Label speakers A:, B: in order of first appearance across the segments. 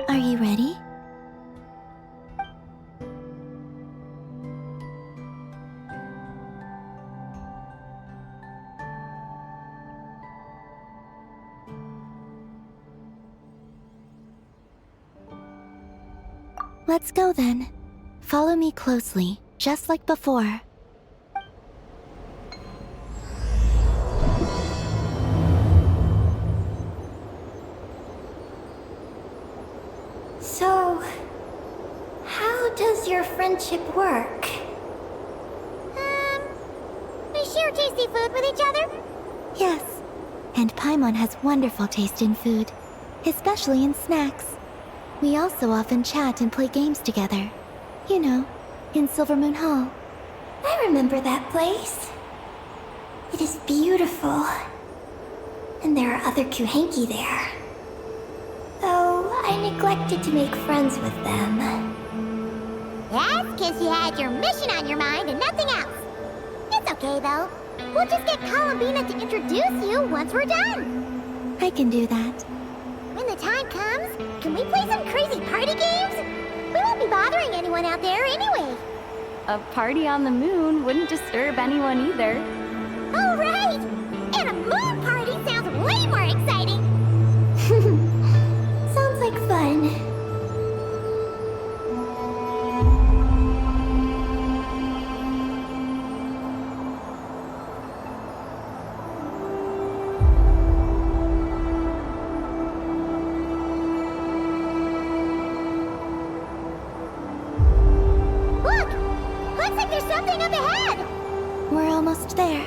A: Are you ready? Let's go then. Follow me closely, just like before.
B: So, how does your friendship work?
C: We share tasty food with each other?
A: Yes. And Paimon has wonderful taste in food, especially in snacks. We also often chat and play games together. You know, in Silvermoon Hall.
B: I remember that place. It is beautiful. And there are other Kuhenki there. Though I neglected to make friends with them.
C: That's because you had your mission on your mind and nothing else. It's okay, though. We'll just get Columbina to introduce you once we're done.
A: I can do that.
C: When the time comes, can we play some crazy party games? We won't be bothering anyone out there anyway.
D: A party on the moon wouldn't disturb anyone either.
C: Oh, right! And a moon party sounds way more exciting!
B: Sounds like fun.
C: Look! Looks like there's something up ahead!
A: We're almost there.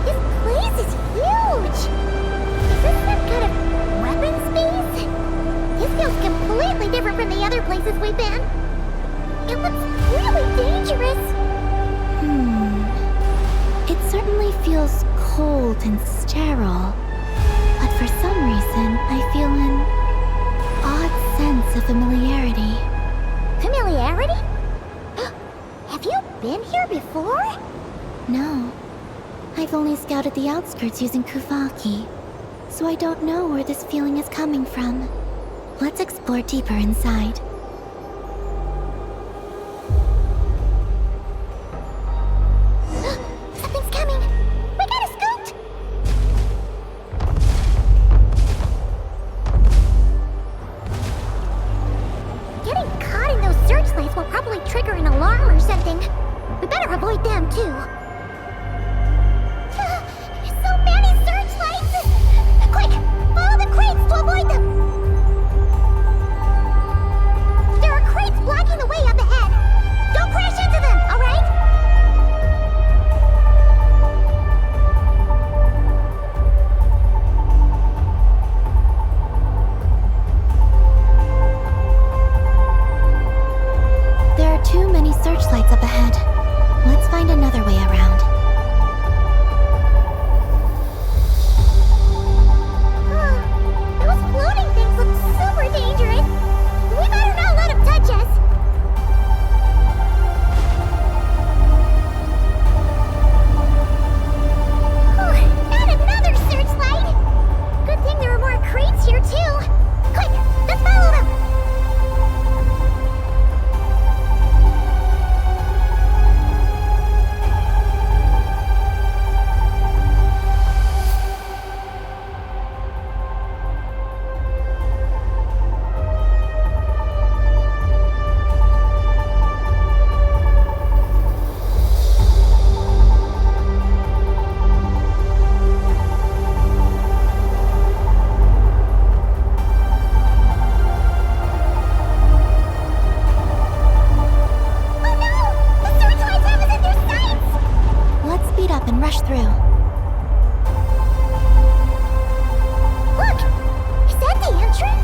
C: This place is huge! Is this some kind of weapons space? This feels completely different from the other places we've been. It looks really dangerous.
A: It certainly feels cold and sterile. But for some reason, I feel an odd sense of familiarity.
C: Familiarity? Have you been here before?
A: No. I've only scouted the outskirts using Kuvaki, so I don't know where this feeling is coming from. Let's explore deeper inside.
C: Something's coming! We gotta scoot! Getting caught in those searchlights will probably trigger an alarm or something. We better avoid them, too. So many searchlights! Quick! Follow the crates to avoid them! There are crates blocking the way up ahead! Don't crash into them, alright?
A: There are too many searchlights up ahead. Let's find another way around. through.
C: Look! Is that the entrance?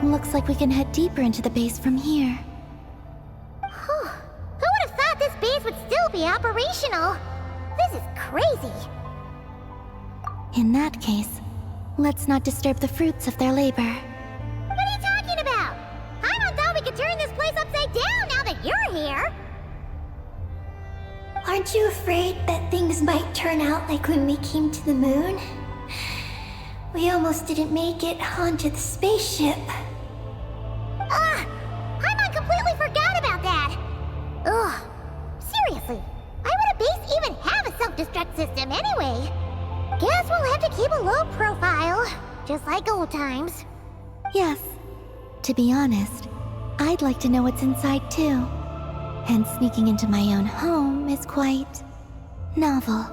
A: Looks like we can head deeper into the base from here.
C: Who would have thought this base would still be operational? This is crazy.
A: In that case, let's not disturb the fruits of their labor.
C: What are you talking about? Paimon thought we could turn this place upside down now that you're here.
B: Aren't you afraid that things might turn out like when we came to the moon? We almost didn't make it onto the spaceship.
C: Paimon completely forgot about that. Ugh. Seriously, why would a base even have a self-destruct system anyway? Guess we'll have to keep a low profile, just like old times.
A: Yes. To be honest, I'd like to know what's inside too. And sneaking into my own home is quite novel.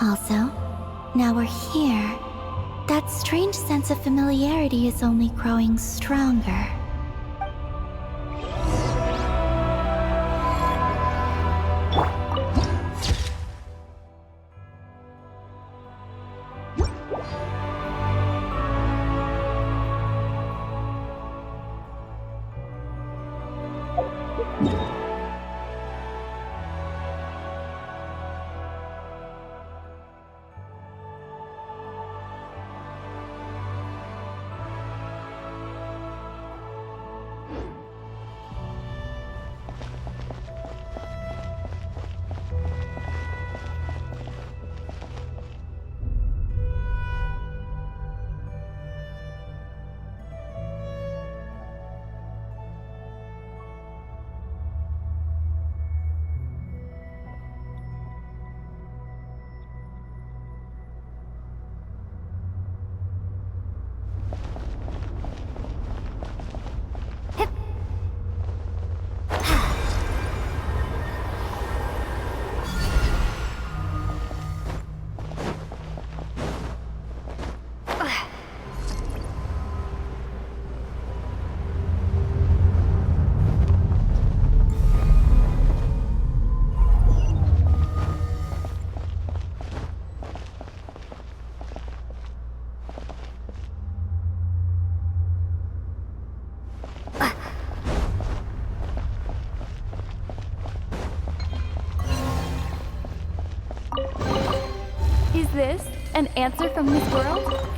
A: Also, now we're here. That strange sense of familiarity is only growing stronger.
D: Is this an answer from this world?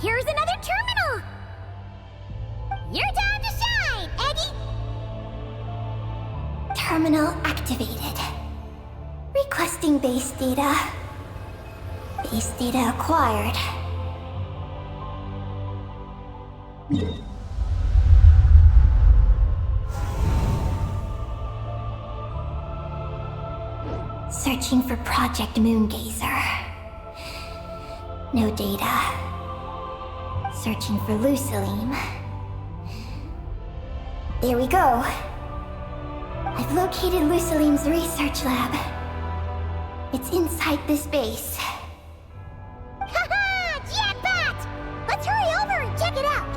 C: here's another terminal! Your time to shine, Eggy!
B: Terminal activated. Requesting base data. Base data acquired. Searching for Project Moongazer. No data. Searching for Lucilim. There we go. I've located Lucilim's research lab. It's inside this base.
C: Haha! Jackpot! Let's hurry over and check it out!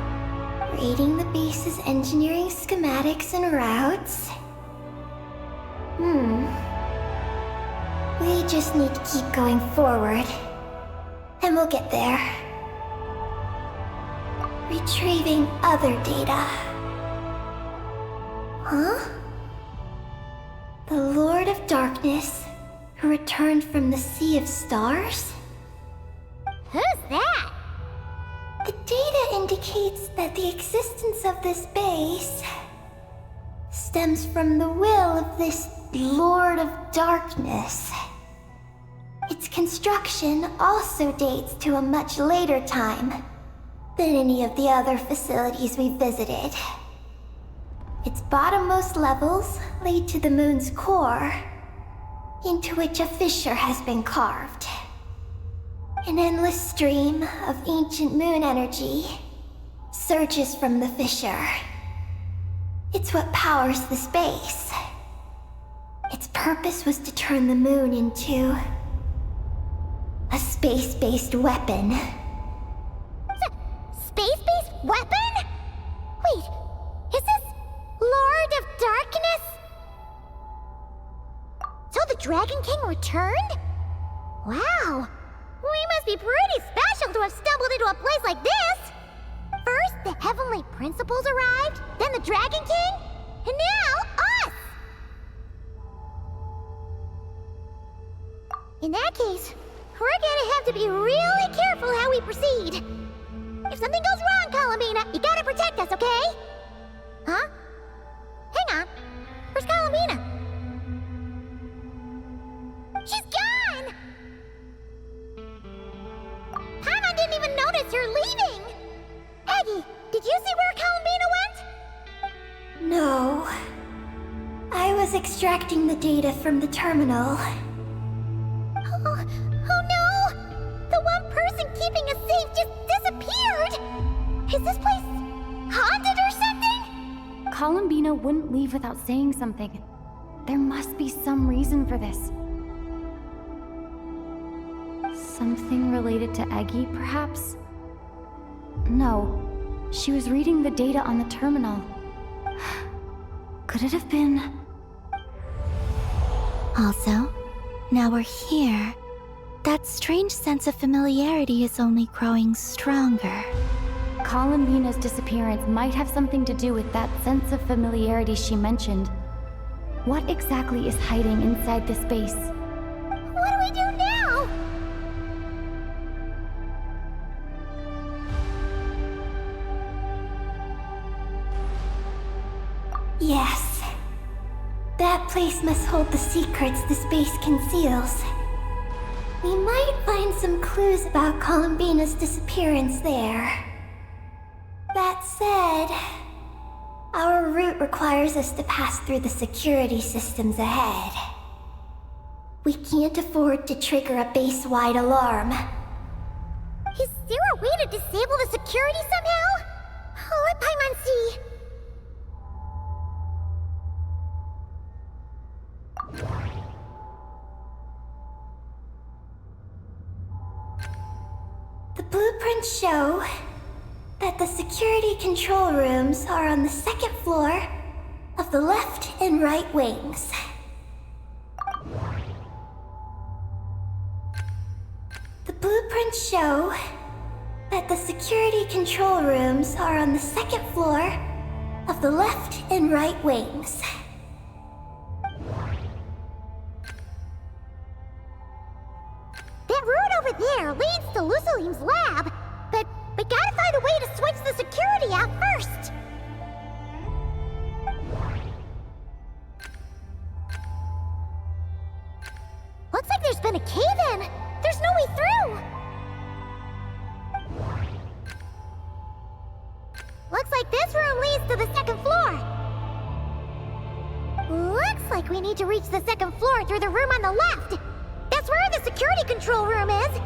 B: Reading the base's engineering schematics and routes. We just need to keep going forward. And we'll get there. Retrieving other data. Huh? The Lord of Darkness, who returned from the Sea of Stars?
C: Who's that?
B: The data indicates that the existence of this base stems from the will of this Lord of Darkness. Its construction also dates to a much later time than any of the other facilities we visited. Its bottommost levels lead to the moon's core, into which a fissure has been carved. An endless stream of ancient moon energy surges from the fissure. It's what powers the space. Its purpose was to turn the moon into a space-based weapon.
C: Space-based weapon? Wait, is this Lord of Darkness? So the Dragon King returned? Wow, we must be pretty special to have stumbled into a place like this! First, the Heavenly Principles arrived, then the Dragon King, and now us! In that case, we're gonna have to be really careful how we proceed. If something goes wrong, Columbina, you gotta protect us, okay? Huh? Hang on. Where's Columbina? She's gone! Paimon didn't even notice her leaving! Eggy, did you see where Columbina went?
B: No. I was extracting the data from the terminal.
C: Oh no! The one person keeping us safe just disappeared! Is this place haunted or something?
D: Columbina wouldn't leave without saying something. There must be some reason for this. Something related to Eggy, perhaps? No. She was reading the data on the terminal. Could it have been...
A: Also, now we're here. That strange sense of familiarity is only growing stronger.
D: Columbina's disappearance might have something to do with that sense of familiarity she mentioned. What exactly is hiding inside this base?
C: What do we do now?
B: Yes. That place must hold the secrets the space conceals. We might find some clues about Columbina's disappearance there. That said, our route requires us to pass through the security systems ahead. We can't afford to trigger a base-wide alarm.
C: Is there a way to disable the security somehow? Let Paimon see.
B: The blueprints show that the security control rooms are on the second floor of the left and right wings. The blueprints show that the security control rooms are on the second floor of the left and right wings.
C: That route over there leads to Lucilim's lab, but we gotta like this room leads to the second floor. Looks like we need to reach the second floor through the room on the left. That's where the security control room is.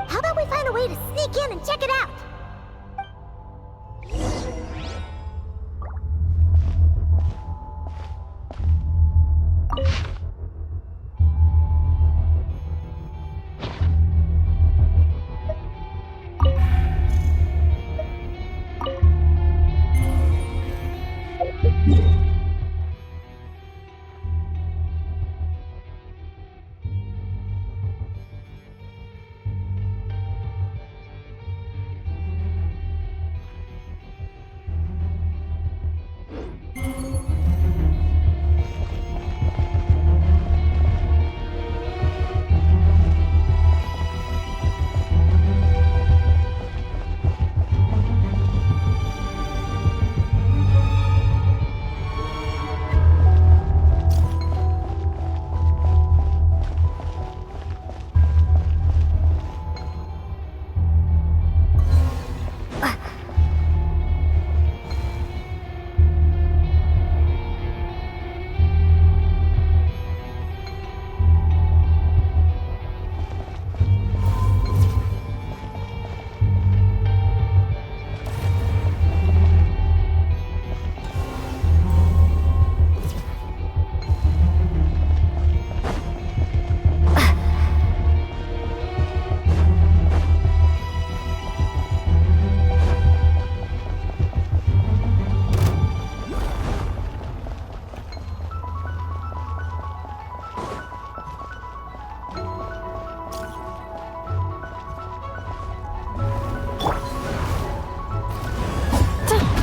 C: How about we find a way to sneak in and check it out?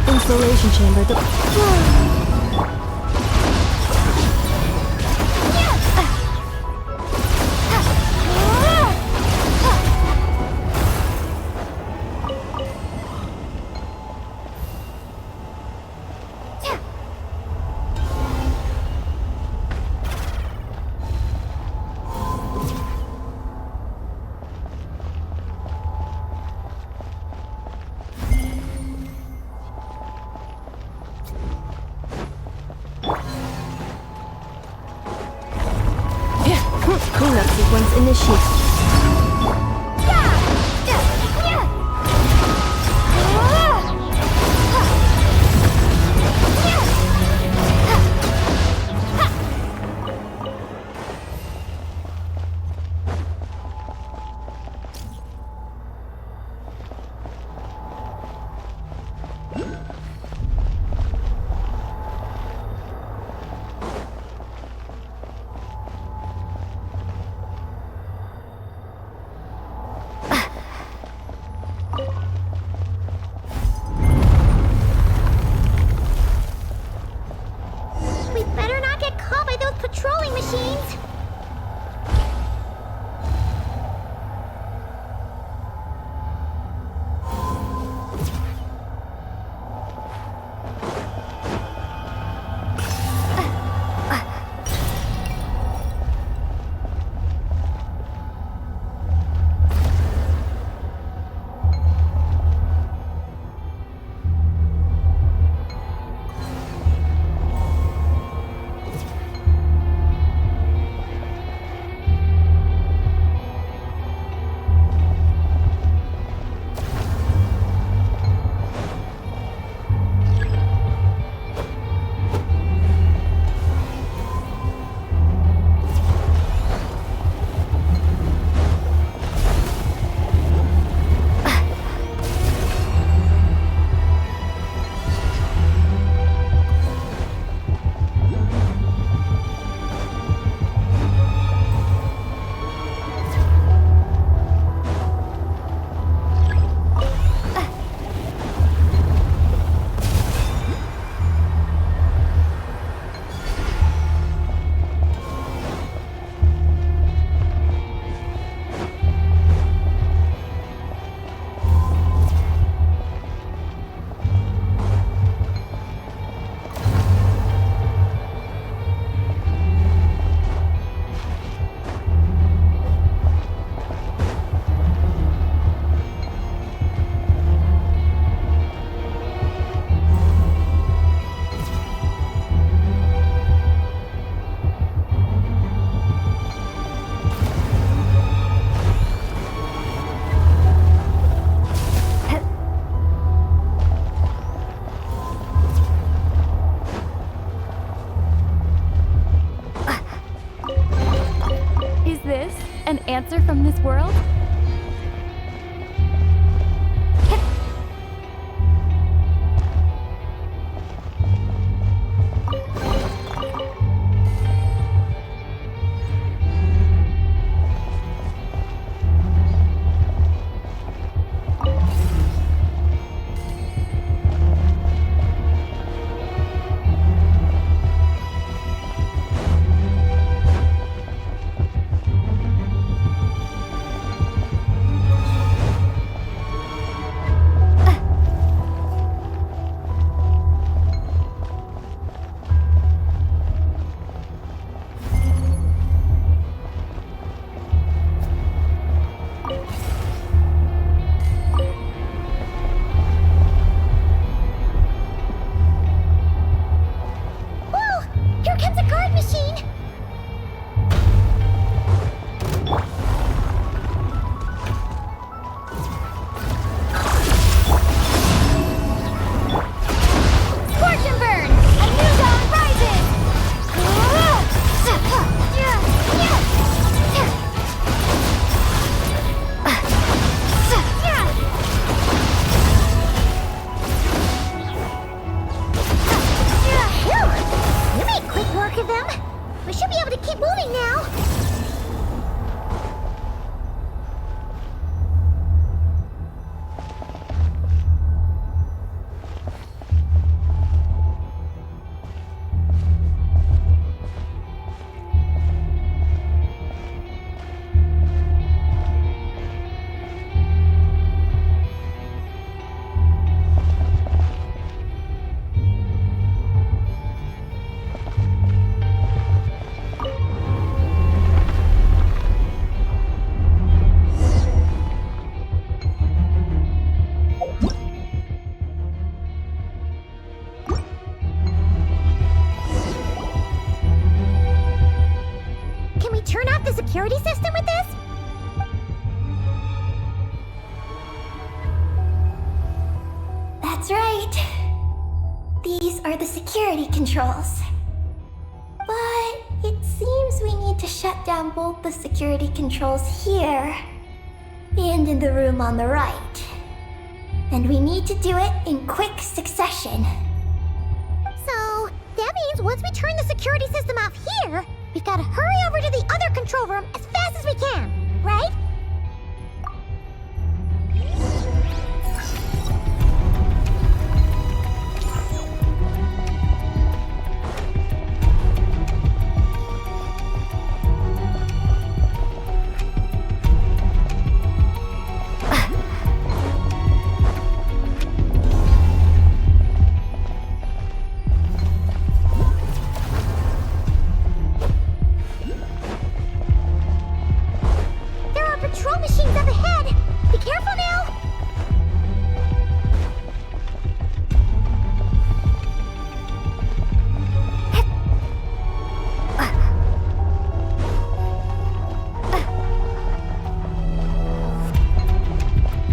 E: Installation chamber. Cleanup sequence initiated.
D: answer from this world?
C: security system with this?
B: That's right. These are the security controls. But it seems we need to shut down both the security controls here and in the room on the right. And we need to do it in quick succession.
C: So, that means once we turn the security system off here, we've got to hurry over to the other control room as fast as we can, right? Patrol machines up ahead! Be careful now!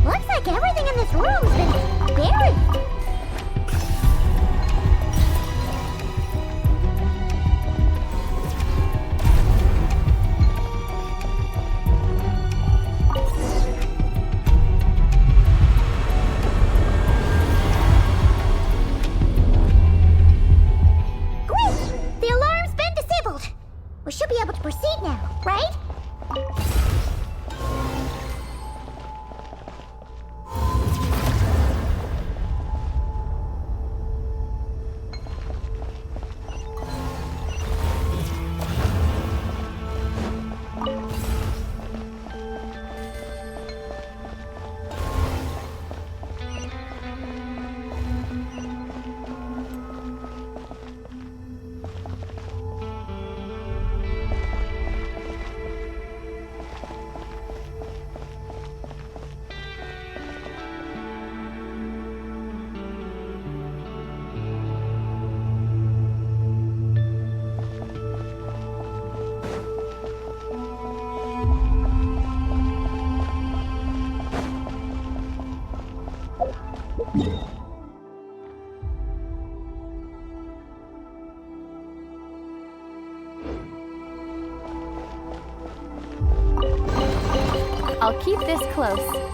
C: Looks like everything in this room's been buried! We should be able to proceed now, right?
D: keep this close.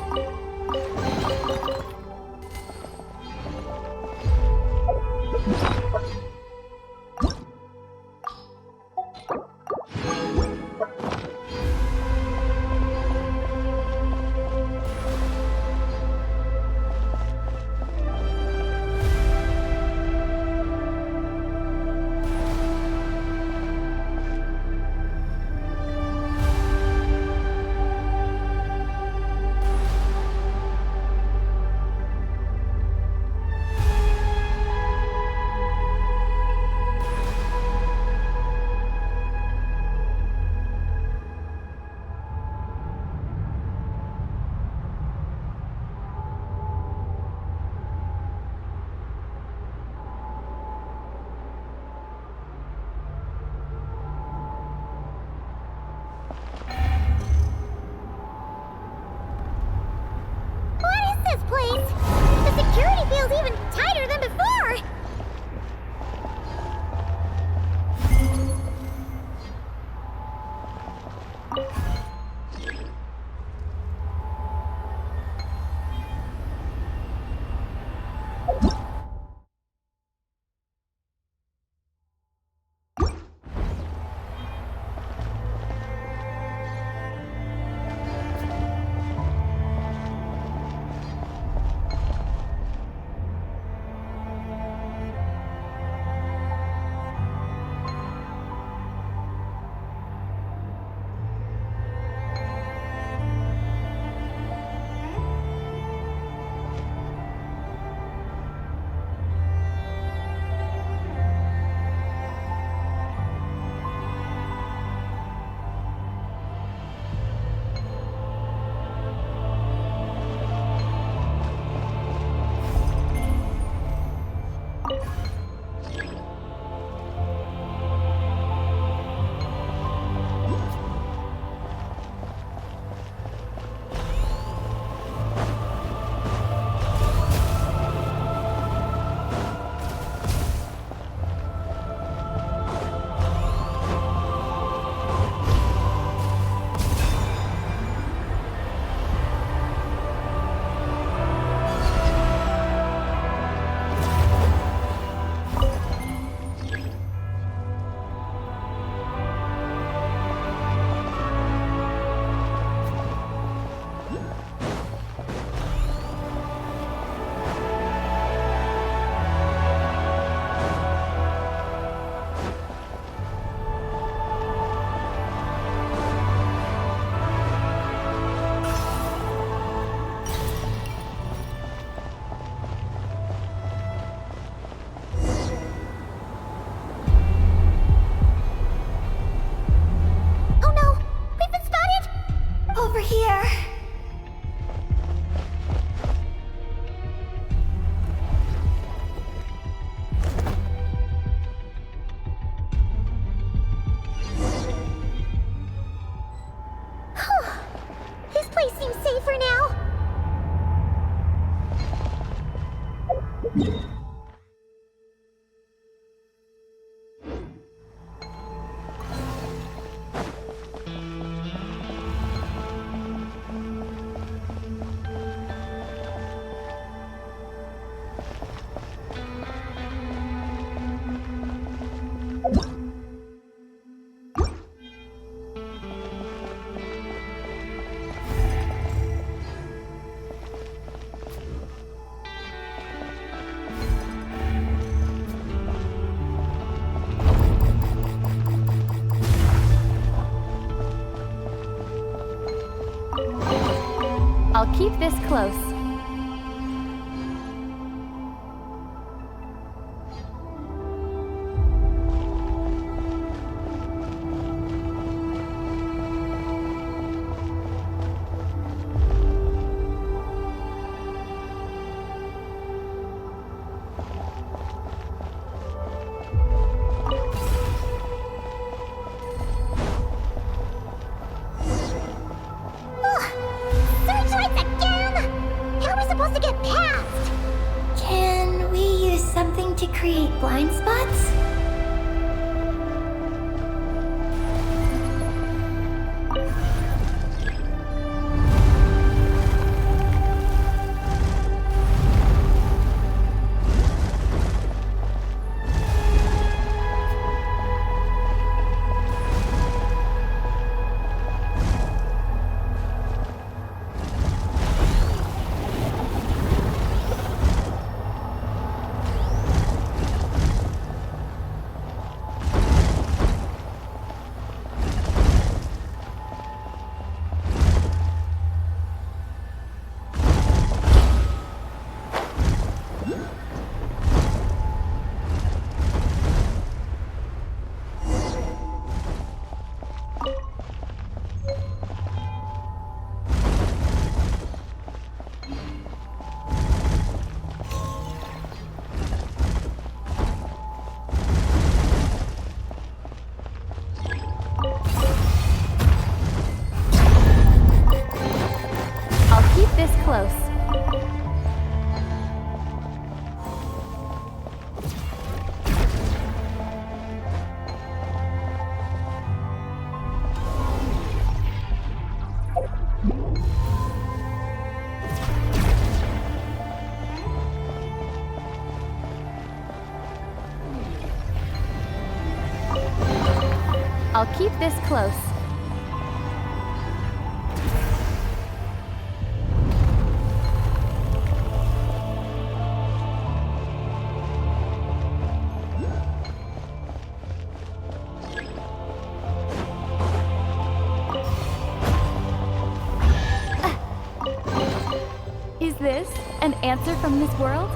C: Place? The security feels even tighter than before!
D: I'll keep this close.
B: To create blind spots?
D: I'll keep this close. Is this an answer from this world?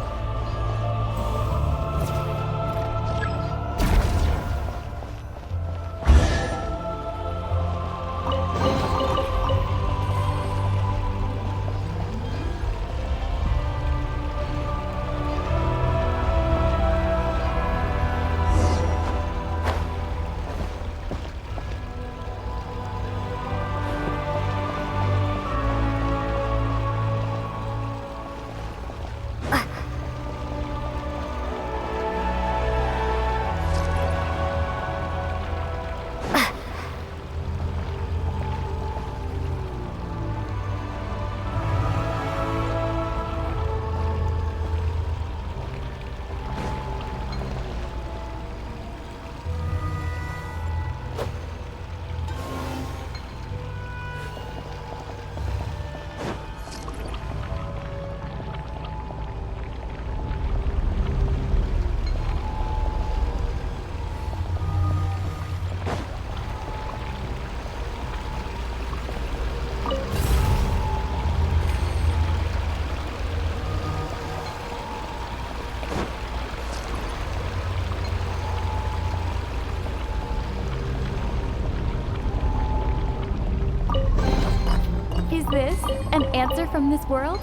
D: Is this an answer from this world?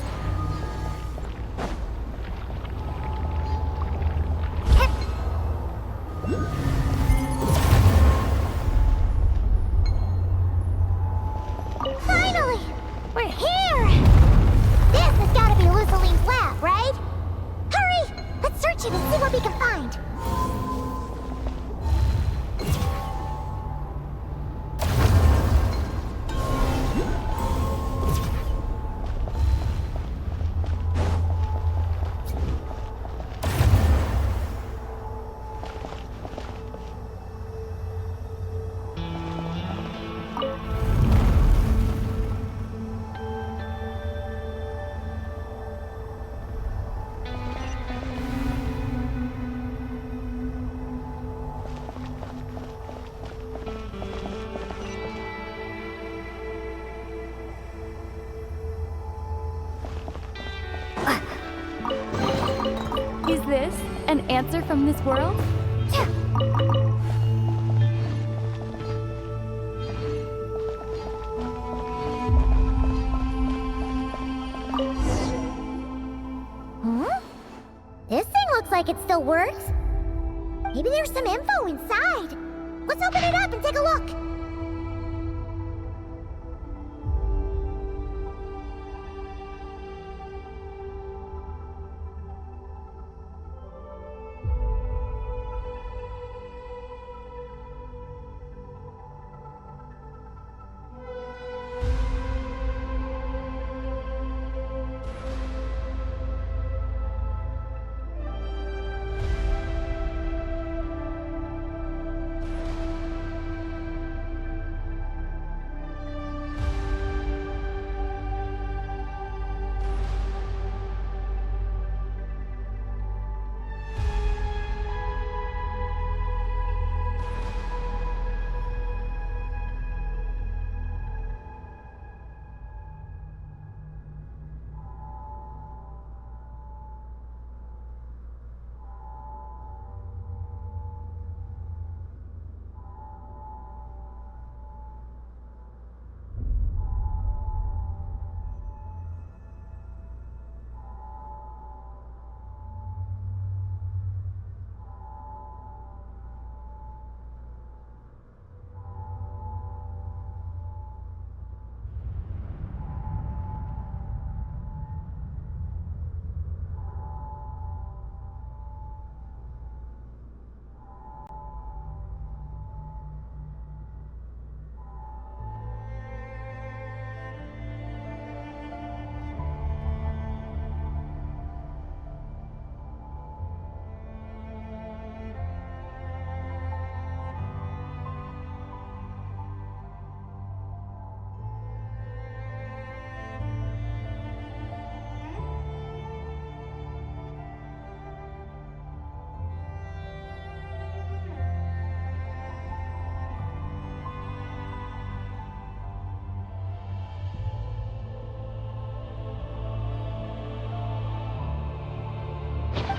C: Finally! We're here! This has got to be Luciline's lab, right? Hurry! Let's search it and see what we can find.
D: Is this an answer from this world?
C: Huh? This thing looks like it still works. Maybe there's some info inside. Let's open it up and take a look.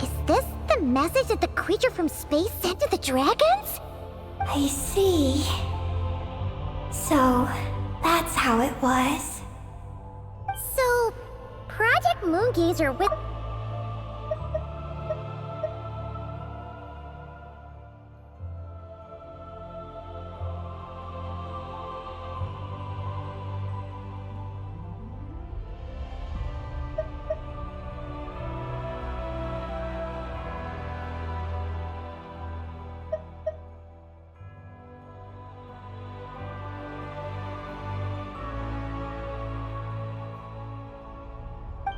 C: Is this the message that the creature from space sent to the dragons?
B: I see. So, that's how it was.
C: So, Project Moongazer with...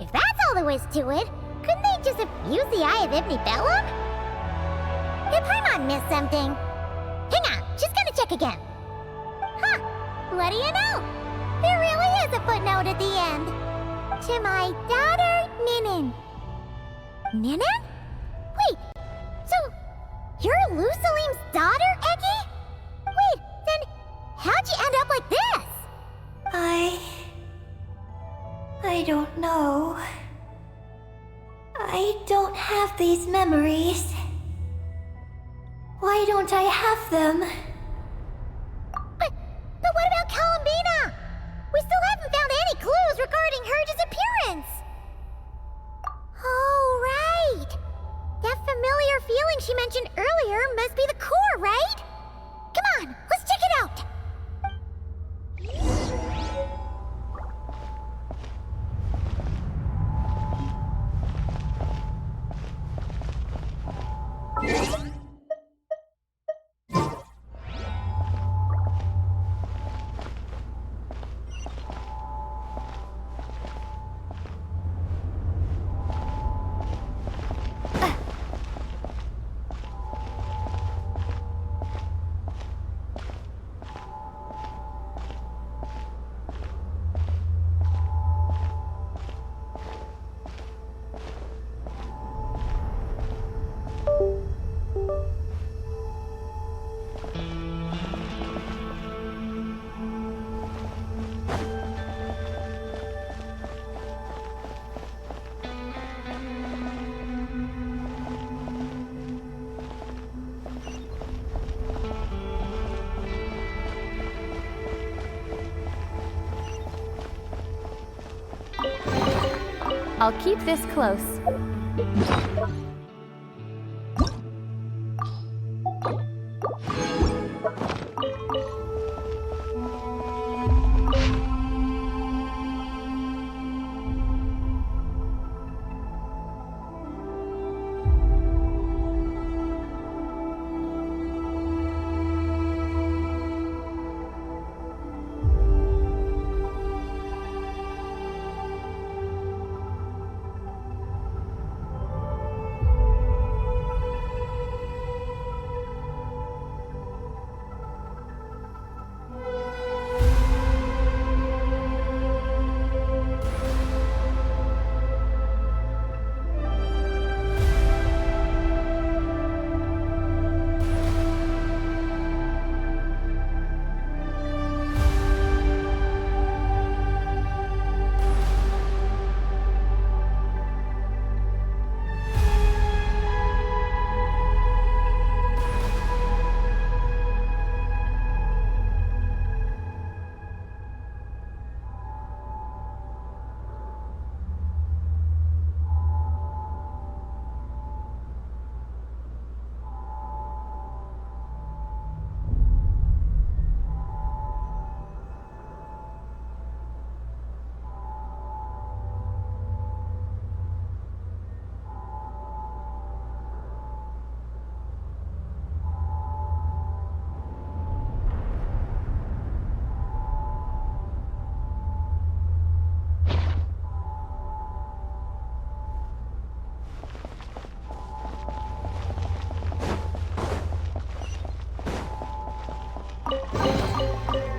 C: If that's all there was to it, couldn't they just have used the Eye of Ibn Bellum? Did Paimon miss something? Hang on, just gonna check again. Huh, what do you know? There really is a footnote at the end. To my daughter, Ninin. Ninin? Wait, so you're Lusalim's daughter, Eggy? Wait, then how'd you end up like this?
B: I don't know. I don't have these memories. Why don't I have them?
C: But what about Columbina? We still haven't found any clues regarding her disappearance. Oh, right. That familiar feeling she mentioned earlier must be the core, right? Come on, let's check it out.
D: I'll keep this close.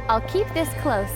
D: I'll keep this close.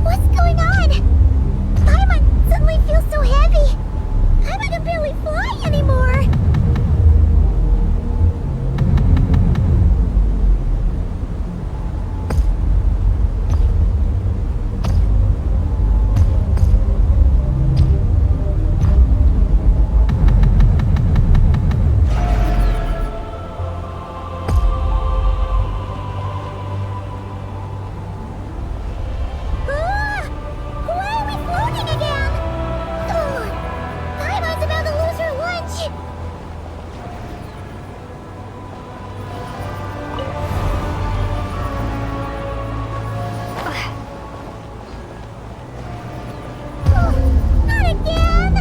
C: What's going on? Paimon suddenly feels so heavy. Paimon can barely fly anymore. Why are we floating again? Oh, Paimon's about to lose her lunch. Oh, not again!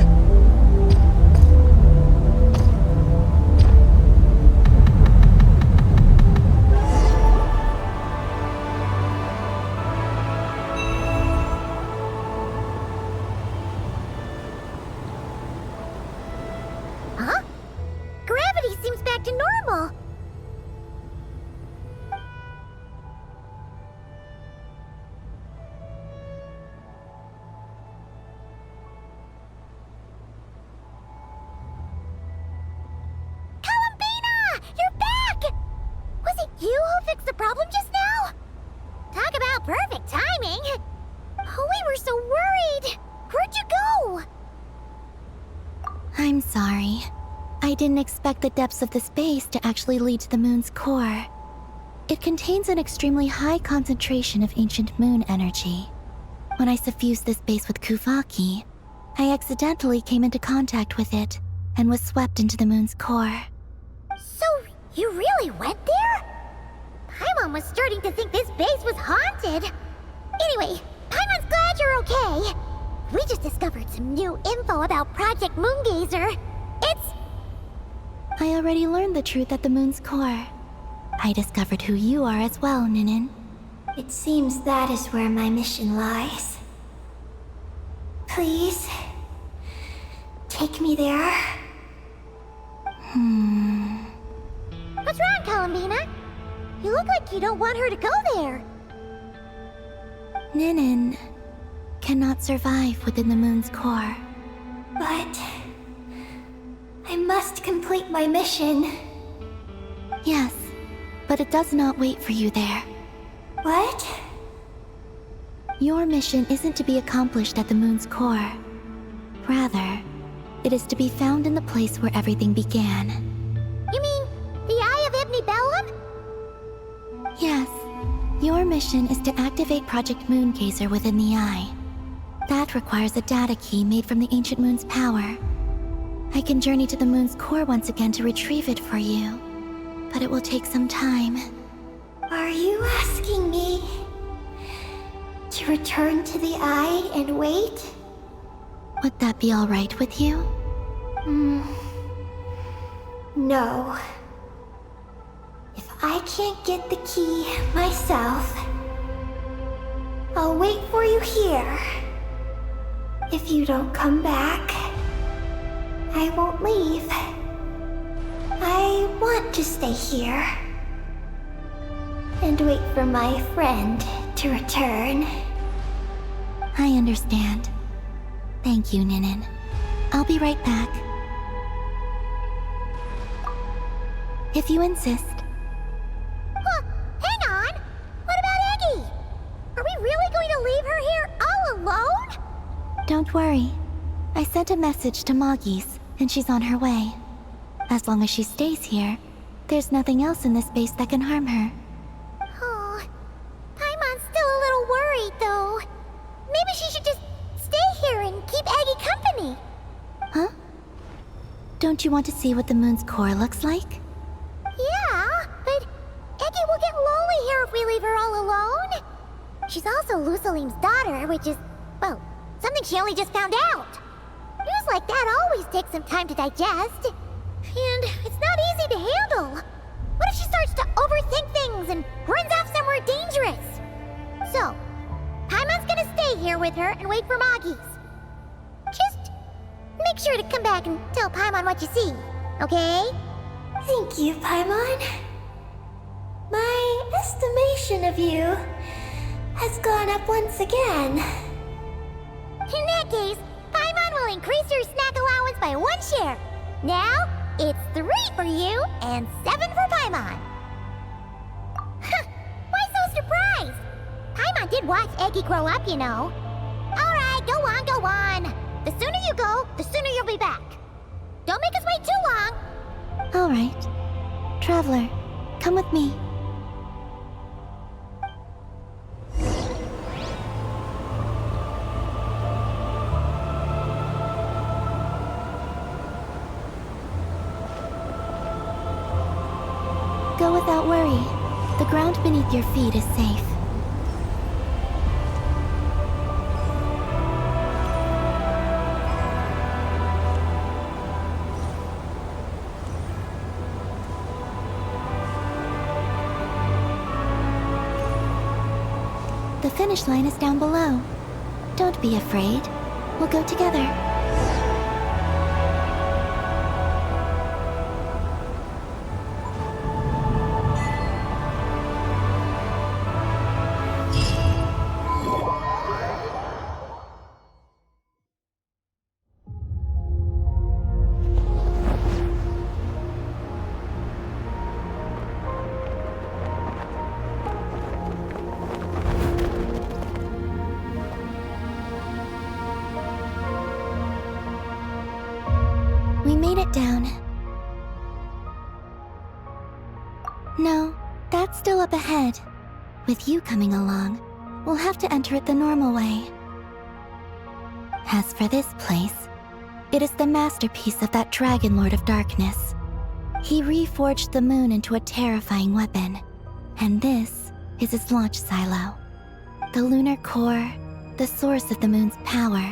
C: Huh? Gravity seems back to normal. Columbina! You're back! Was it you who fixed the problem just now? Talk about perfect timing. Oh, we were so worried. Where'd you go?
A: I'm sorry. I didn't expect the depths of the space to actually lead to the moon's core. It contains an extremely high concentration of ancient moon energy. When I suffused this base with Kuvaki, I accidentally came into contact with it and was swept into the moon's core.
C: So, you really went there? Paimon was starting to think this base was haunted. Anyway, Paimon's glad you're okay. We just discovered some new info about Project Moongazer.
A: I already learned the truth at the moon's core. I discovered who you are as well, Ninin.
B: It seems that is where my mission lies. Please, take me there.
C: What's wrong, Columbina? You look like you don't want her to go there.
A: Ninin cannot survive within the moon's core.
B: But I must complete my mission.
A: Yes, but it does not wait for you there.
B: What?
A: Your mission isn't to be accomplished at the moon's core. Rather, it is to be found in the place where everything began.
C: You mean the Eye of Ibn Bellum?
A: Yes, your mission is to activate Project Moongazer within the Eye. That requires a data key made from the ancient moon's power. I can journey to the moon's core once again to retrieve it for you, but it will take some time.
B: Are you asking me to return to the Eye and wait?
A: Would that be all right with you?
B: No. If I can't get the key myself, I'll wait for you here. If you don't come back, I won't leave. I want to stay here and wait for my friend to return.
A: I understand. Thank you, Ninin. I'll be right back. If you insist.
C: Huh, hang on! What about Eggy? Are we really going to leave her here all alone?
A: Don't worry. I sent a message to Moggy's, and she's on her way. As long as she stays here, there's nothing else in this space that can harm her.
C: Oh, Paimon's still a little worried, though. Maybe she should just stay here and keep Eggy company.
A: Huh? Don't you want to see what the moon's core looks like?
C: Yeah, also Lusalim's daughter, which is, well, something she only just found out. News like that always takes some time to digest. And it's not easy to handle. What if she starts to overthink things and runs off somewhere dangerous? So, Paimon's gonna stay here with her and wait for Moggies. Just make sure to come back and tell Paimon what you see, okay?
B: Thank you, Paimon. My estimation of you has gone up once again.
C: In that case, Paimon will increase your snack allowance by 1 share. Now, it's 3 for you and 7 for Paimon. Huh, why so surprised? Paimon did watch Eggy grow up, you know. Alright, go on, go on. The sooner you go, the sooner you'll be back. Don't make us wait too long.
A: All right. Traveler, come with me. Go without worry. The ground beneath your feet is safe. The finish line is down below. Don't be afraid. We'll go together. We made it down. No, that's still up ahead. With you coming along, we'll have to enter it the normal way. As for this place, it is the masterpiece of that Dragon Lord of Darkness. He reforged the moon into a terrifying weapon, and this is his launch silo. The lunar core, the source of the moon's power,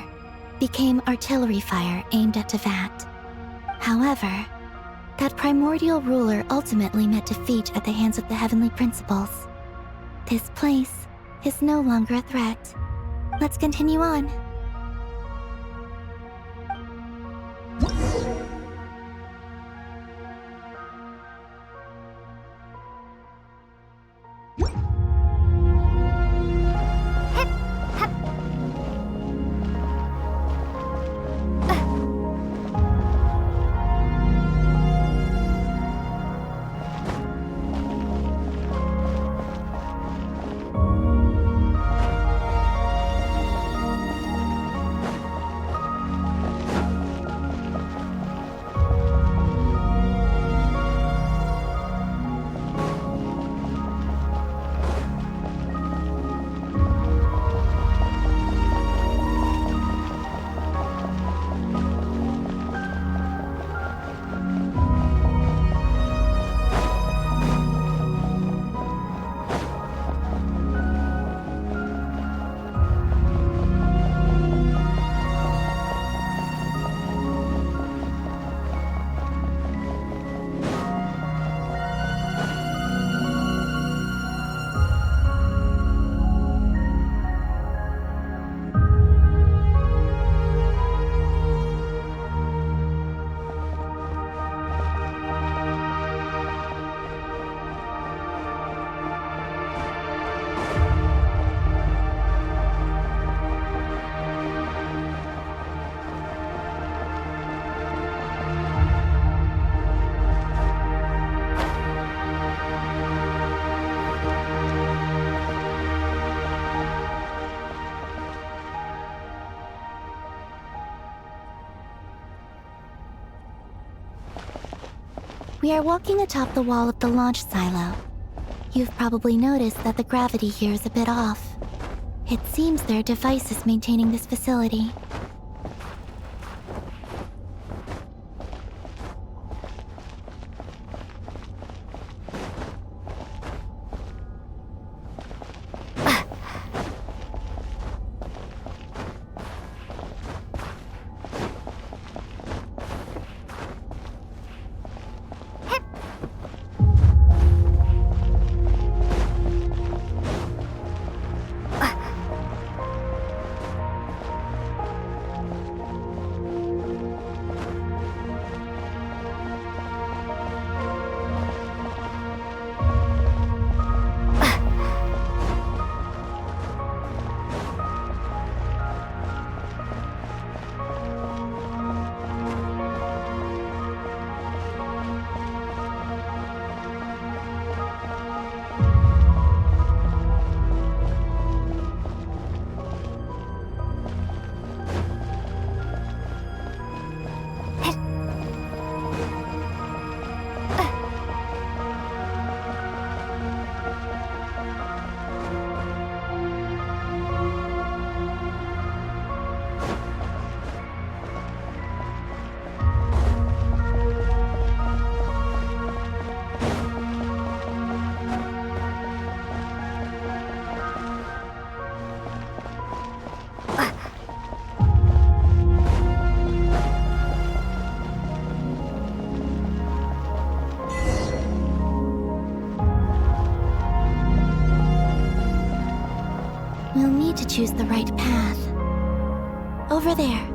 A: became artillery fire aimed at Tevat. However, that primordial ruler ultimately met defeat at the hands of the heavenly principles. This place is no longer a threat. Let's continue on. We are walking atop the wall of the launch silo. You've probably noticed that the gravity here is a bit off. It seems there are devices maintaining this facility. choose the right path. Over there.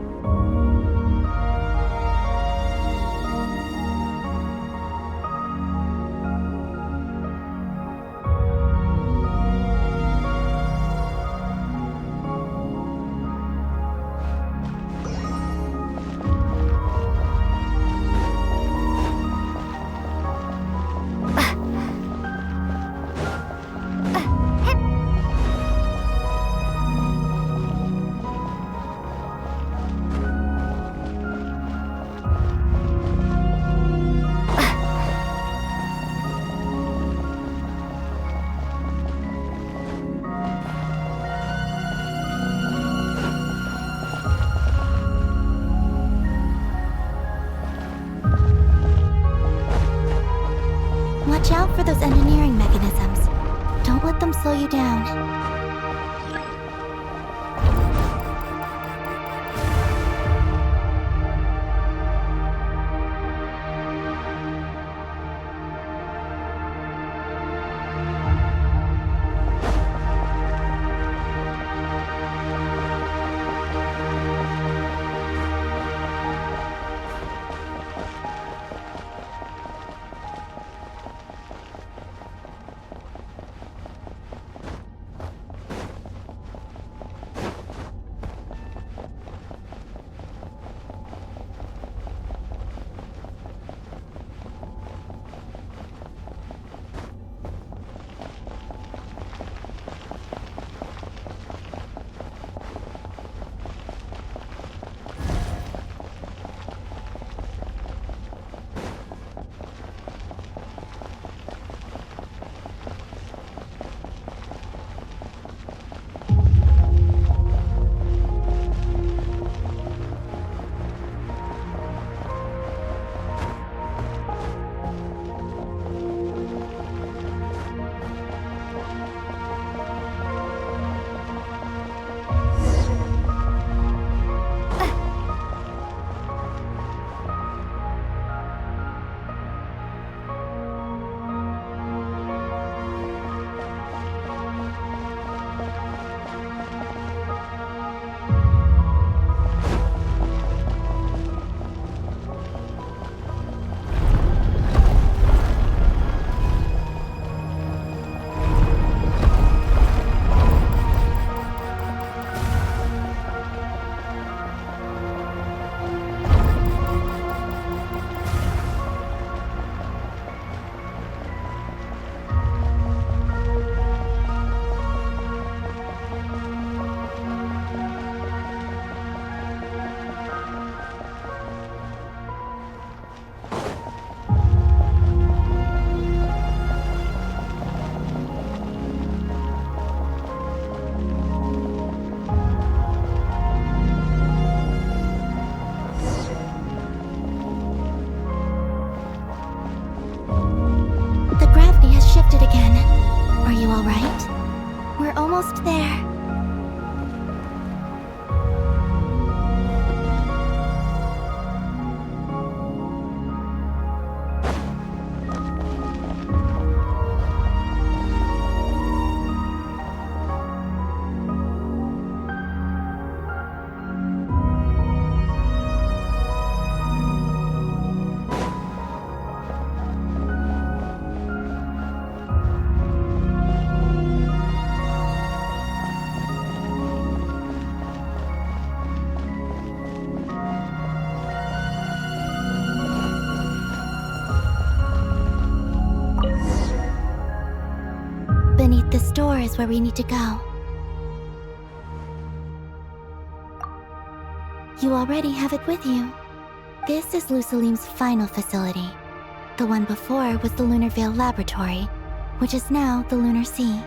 A: Watch out for those engineering mechanisms. Don't let them slow you down. Almost there. Beneath this door is where we need to go. You already have it with you. This is Lusalim's final facility. The one before was the Lunar Veil Laboratory, which is now the Lunar Sea.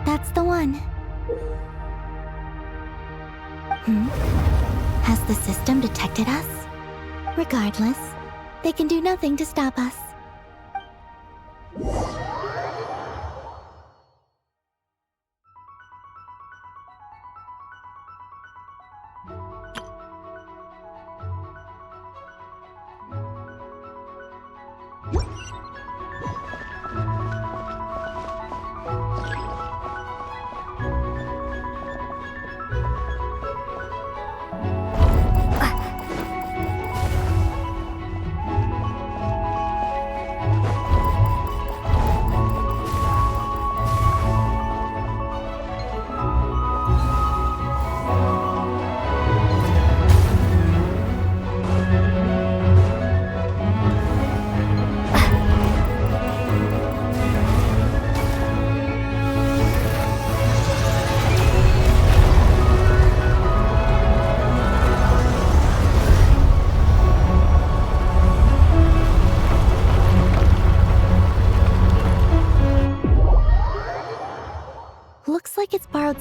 A: That's the one. Has the system detected us? Regardless, they can do nothing to stop us.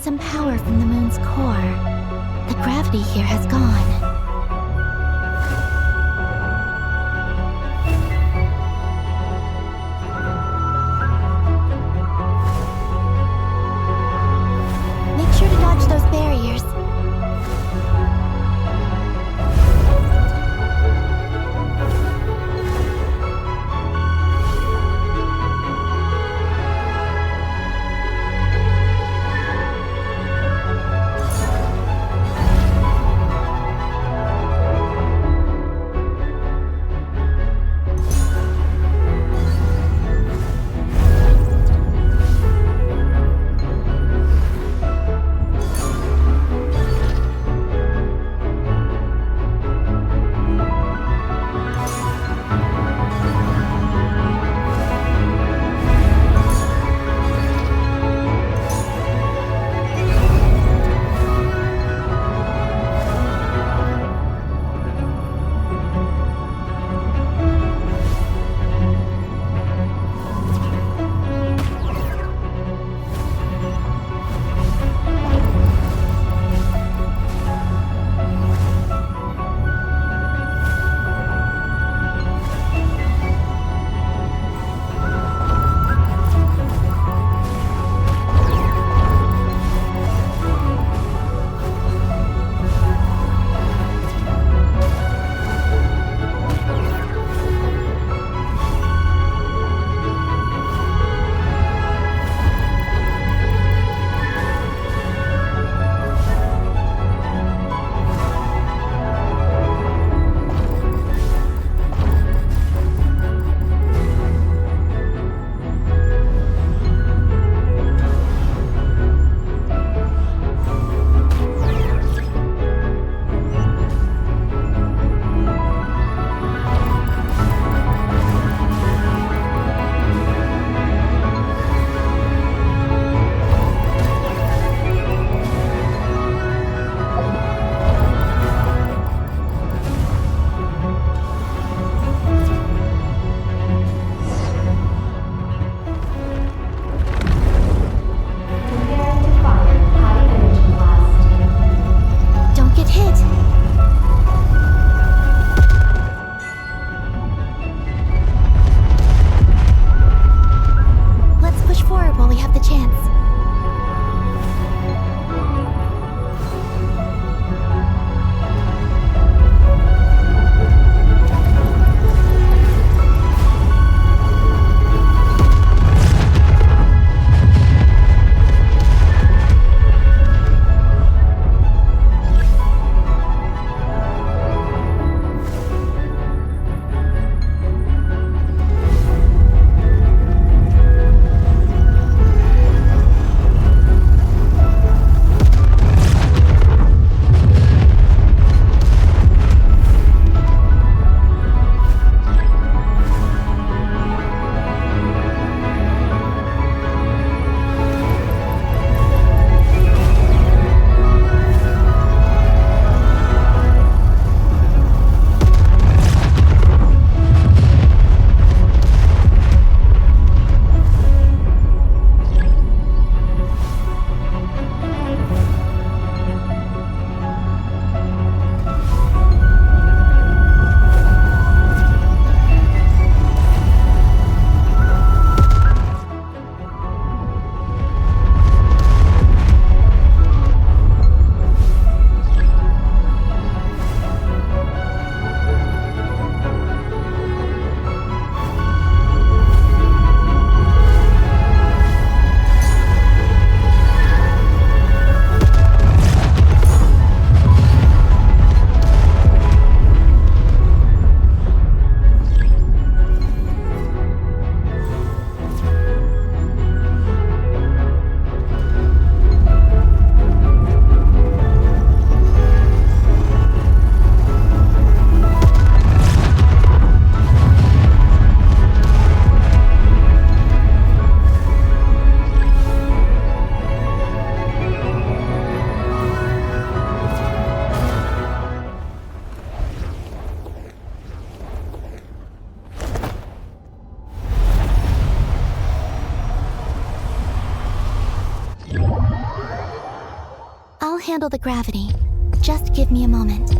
A: some power from the moon's core. The gravity here has gone. Make sure to dodge those barriers. handle the gravity. Just give me a moment.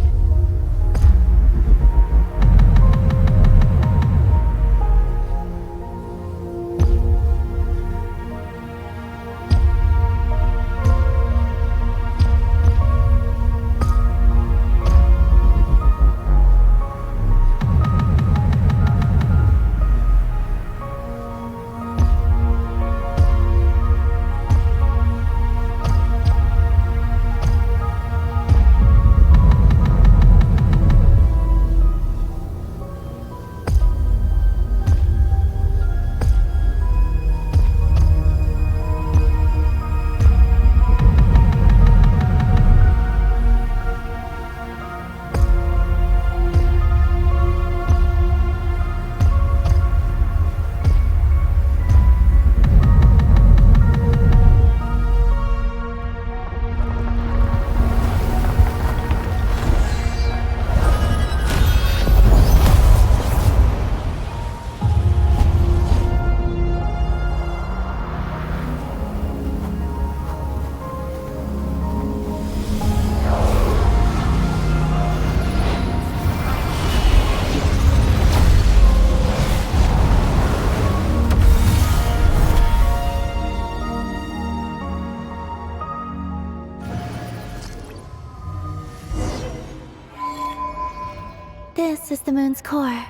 A: This is the moon's core.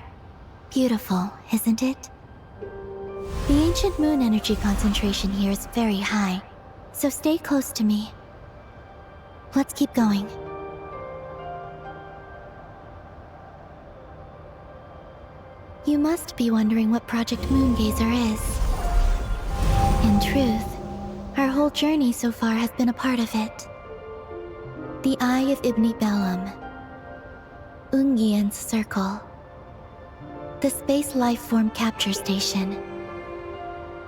A: Beautiful, isn't it? The ancient moon energy concentration here is very high, so stay close to me. Let's keep going. You must be wondering what Project Moongazer is. In truth, our whole journey so far has been a part of it. The Eye of Ibni Bellum, Ungian's Circle, the Space Lifeform Capture Station,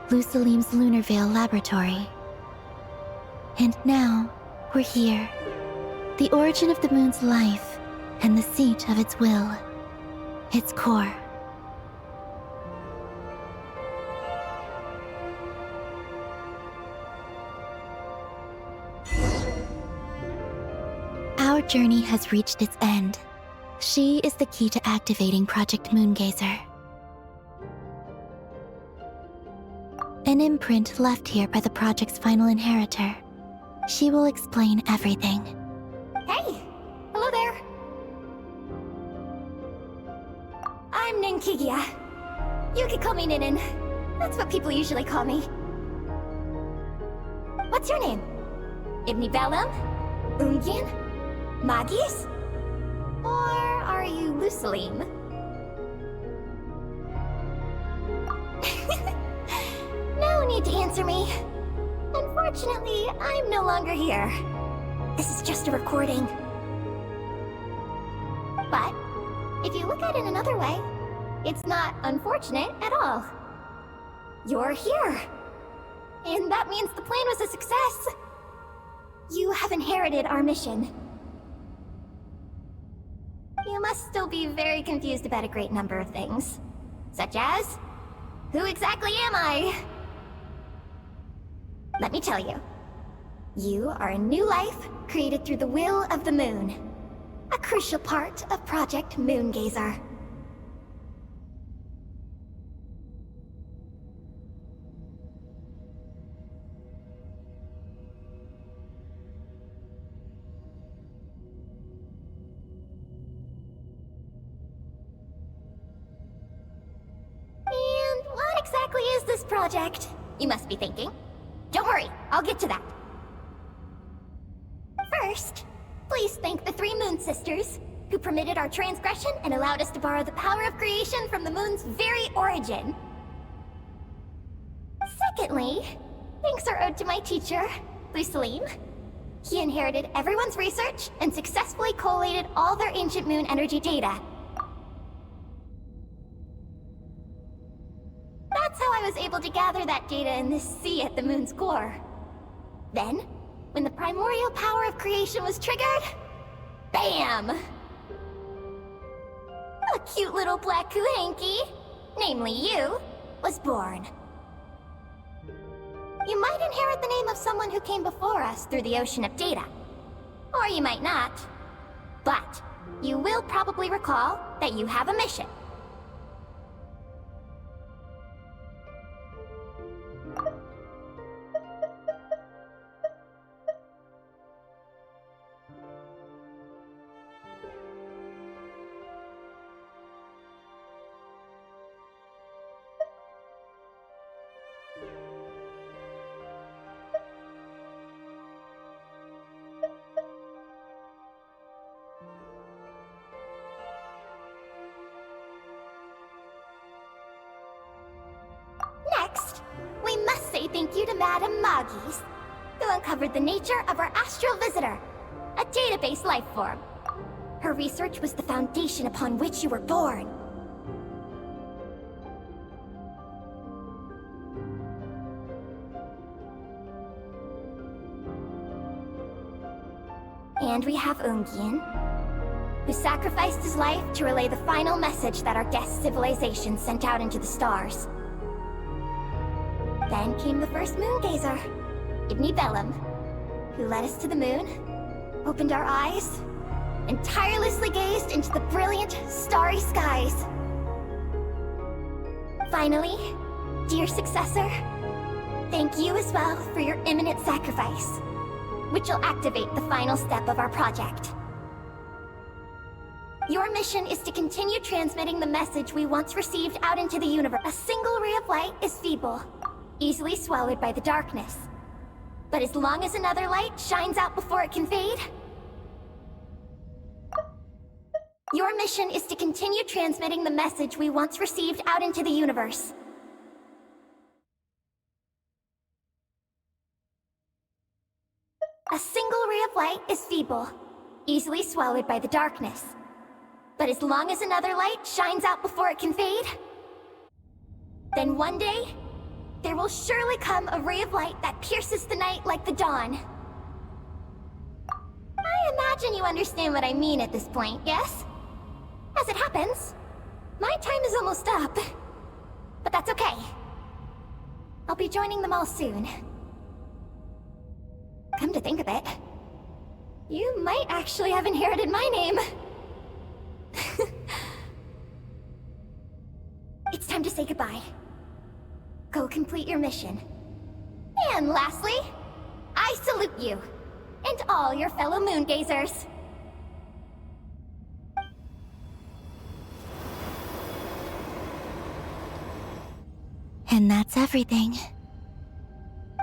A: Lusalim's Lunar Veil Laboratory. And now, we're here. The origin of the moon's life, and the seat of its will. Its core. Our journey has reached its end. She is the key to activating Project Moongazer. An imprint left here by the project's final inheritor. She will explain everything.
B: Hey! Hello there! I'm Ninkigia. You could call me Ninin. That's what people usually call me. What's your name? Ibni Bellum? Ungian? Magis? Or are you Lusalim? No need to answer me. Unfortunately, I'm no longer here. This is just a recording. But, if you look at it another way, it's not unfortunate at all. You're here. And that means the plan was a success. You have inherited our mission. You must still be very confused about a great number of things. Such as, who exactly am I? Let me tell you. You are a new life created through the will of the moon. A crucial part of Project Moongazer. And what exactly is this project? You must be thinking. Don't worry, I'll get to that. First, please thank the 3 Moon Sisters, who permitted our transgression and allowed us to borrow the power of creation from the moon's very origin. Secondly, thanks are owed to my teacher, Lusalim. He inherited everyone's research and successfully collated all their ancient moon energy data. That's how I was able to gather that data in this sea at the moon's core. Then, when the primordial power of creation was triggered, BAM! A cute little black kuhanki, namely you, was born. You might inherit the name of someone who came before us through the ocean of data.
C: Or you might not. But you will probably recall that you have a mission. Next, we must say thank you to Madame Magis, who uncovered the nature of our astral visitor, a database life form. Her research was the foundation upon which you were born. And we have Ungien, who sacrificed his life to relay the final message that our guest civilization sent out into the stars. Then came the first Moongazer, Ibni Bellum, who led us to the moon, opened our eyes, and tirelessly gazed into the brilliant, starry skies. Finally, dear successor, thank you as well for your imminent sacrifice, which will activate the final step of our project. Your mission is to continue transmitting the message we once received out into the universe. A single ray of light is feeble, easily swallowed by the darkness. But as long as another light shines out before it can fade, your mission is to continue transmitting the message we once received out into the universe. A single ray of light is feeble, easily swallowed by the darkness. But as long as another light shines out before it can fade, then one day, there will surely come a ray of light that pierces the night like the dawn. I imagine you understand what I mean at this point, yes? As it happens, my time is almost up. But that's okay. I'll be joining them all soon. Come to think of it, you might actually have inherited my name. It's time to say goodbye. Go complete your mission. And lastly, I salute you, and all your fellow Moongazers.
A: And that's everything.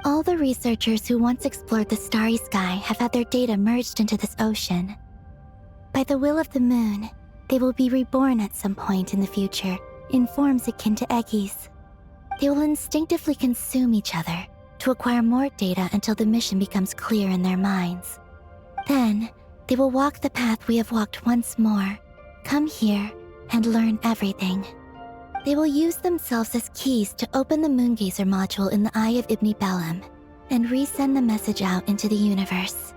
A: All the researchers who once explored the starry sky have had their data merged into this ocean. By the will of the moon, they will be reborn at some point in the future in forms akin to Eggies. They will instinctively consume each other to acquire more data until the mission becomes clear in their minds. Then, they will walk the path we have walked once more, come here, and learn everything. They will use themselves as keys to open the Moongazer module in the Eye of Ibni Bellum and resend the message out into the universe.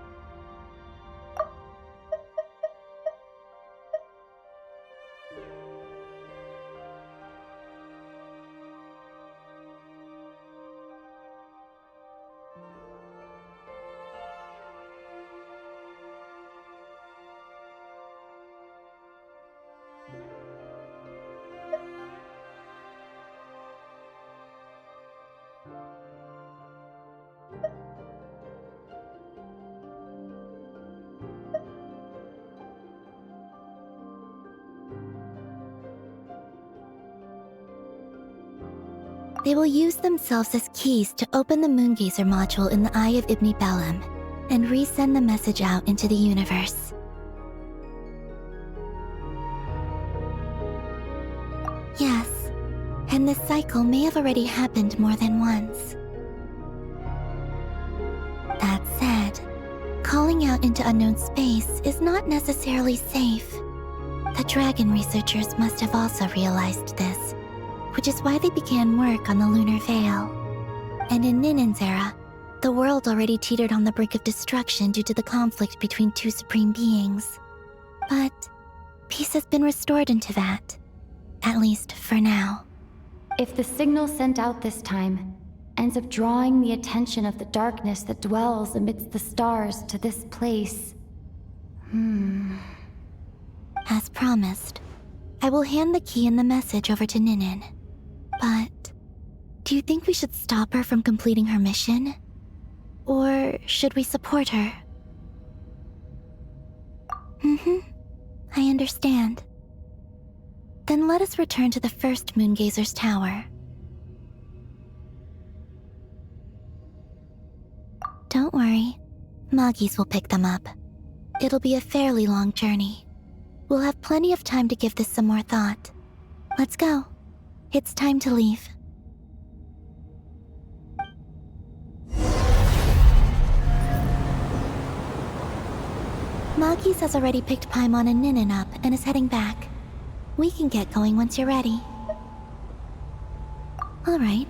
A: They will use themselves as keys to open the Moongazer module in the Eye of Ibni Bellum and resend the message out into the universe. Yes, and this cycle may have already happened more than once. That said, calling out into unknown space is not necessarily safe. The dragon researchers must have also realized this, which is why they began work on the lunar veil. And in Ninen's era, the world already teetered on the brink of destruction due to the conflict between two supreme beings. But peace has been restored in Teyvat, at least for now.
D: If the signal sent out this time ends up drawing the attention of the darkness that dwells amidst the stars to this place,
A: As promised, I will hand the key and the message over to Ninin. But do you think we should stop her from completing her mission? Or should we support her? I understand. Then let us return to the first Moongazer's tower. Don't worry, Moggies will pick them up. It'll be a fairly long journey. We'll have plenty of time to give this some more thought. Let's go. It's time to leave. Moggies has already picked Paimon and Ninin up and is heading back. We can get going once you're ready. Alright.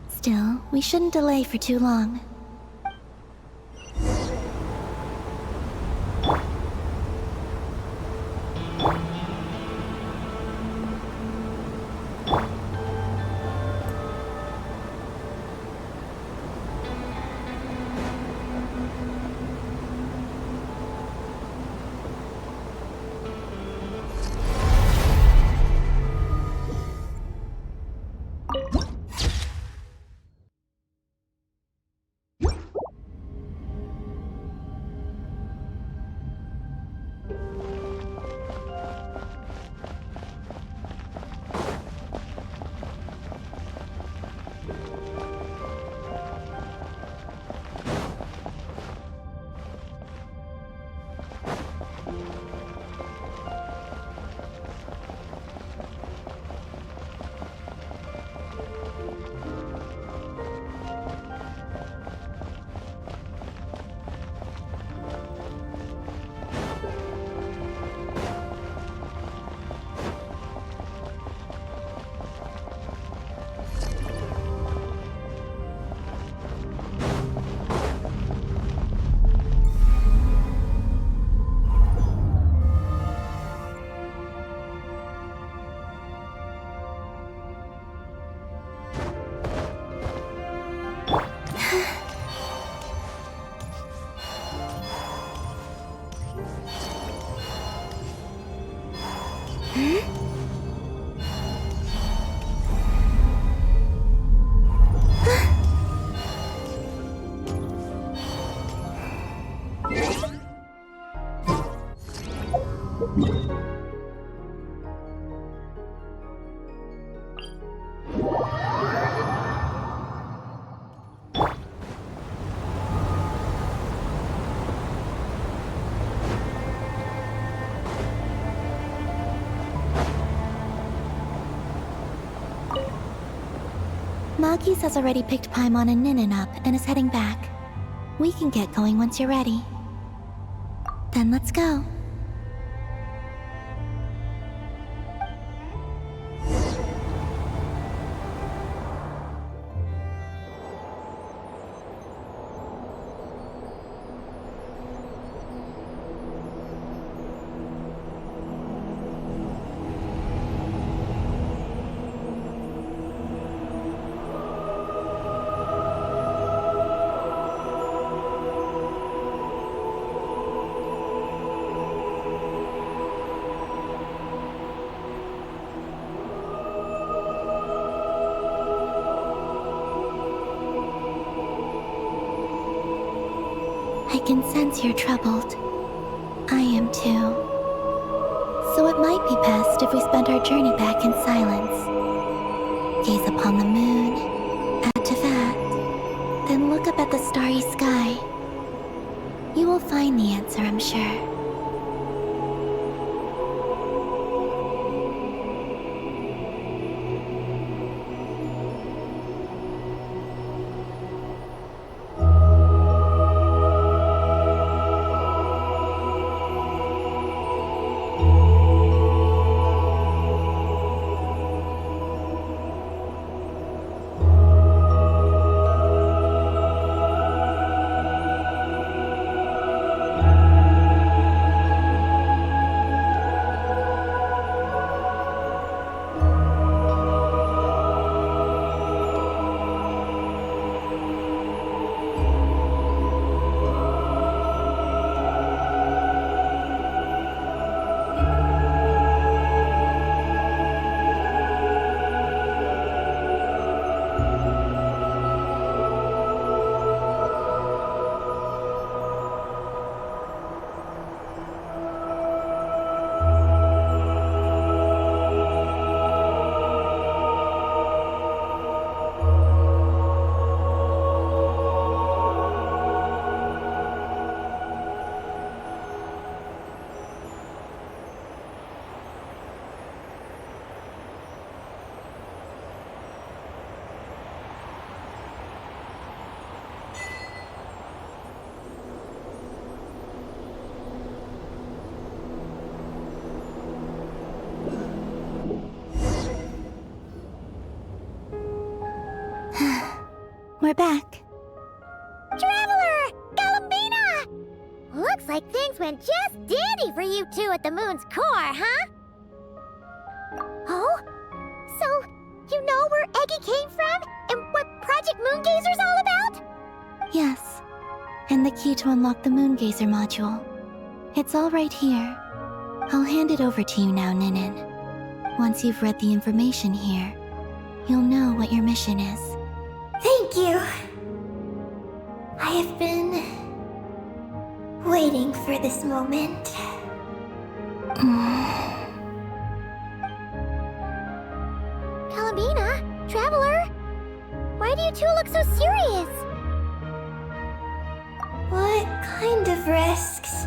A: Still, we shouldn't delay for too long. Moggies has already picked Paimon and Ninin up and is heading back. We can get going once you're ready. Then let's go. I can sense you're troubled. I am too. So it might be best if we spend our journey back in silence. Gaze upon the moon, add to that, then look up at the starry sky. You will find the answer, I'm sure. we're back.
C: Traveler! Galambina! Looks like things went just dandy for you two at the moon's core, huh? Oh? So, you know where Eggy came from? And what Project Moongazer's all about?
A: Yes, and the key to unlock the Moongazer module. It's all right here. I'll hand it over to you now, Ninin. Once you've read the information here, you'll know what your mission is.
B: Thank you. I have been waiting for this moment.
C: Galambina? Traveler? Why do you two look so serious?
B: What kind of risks?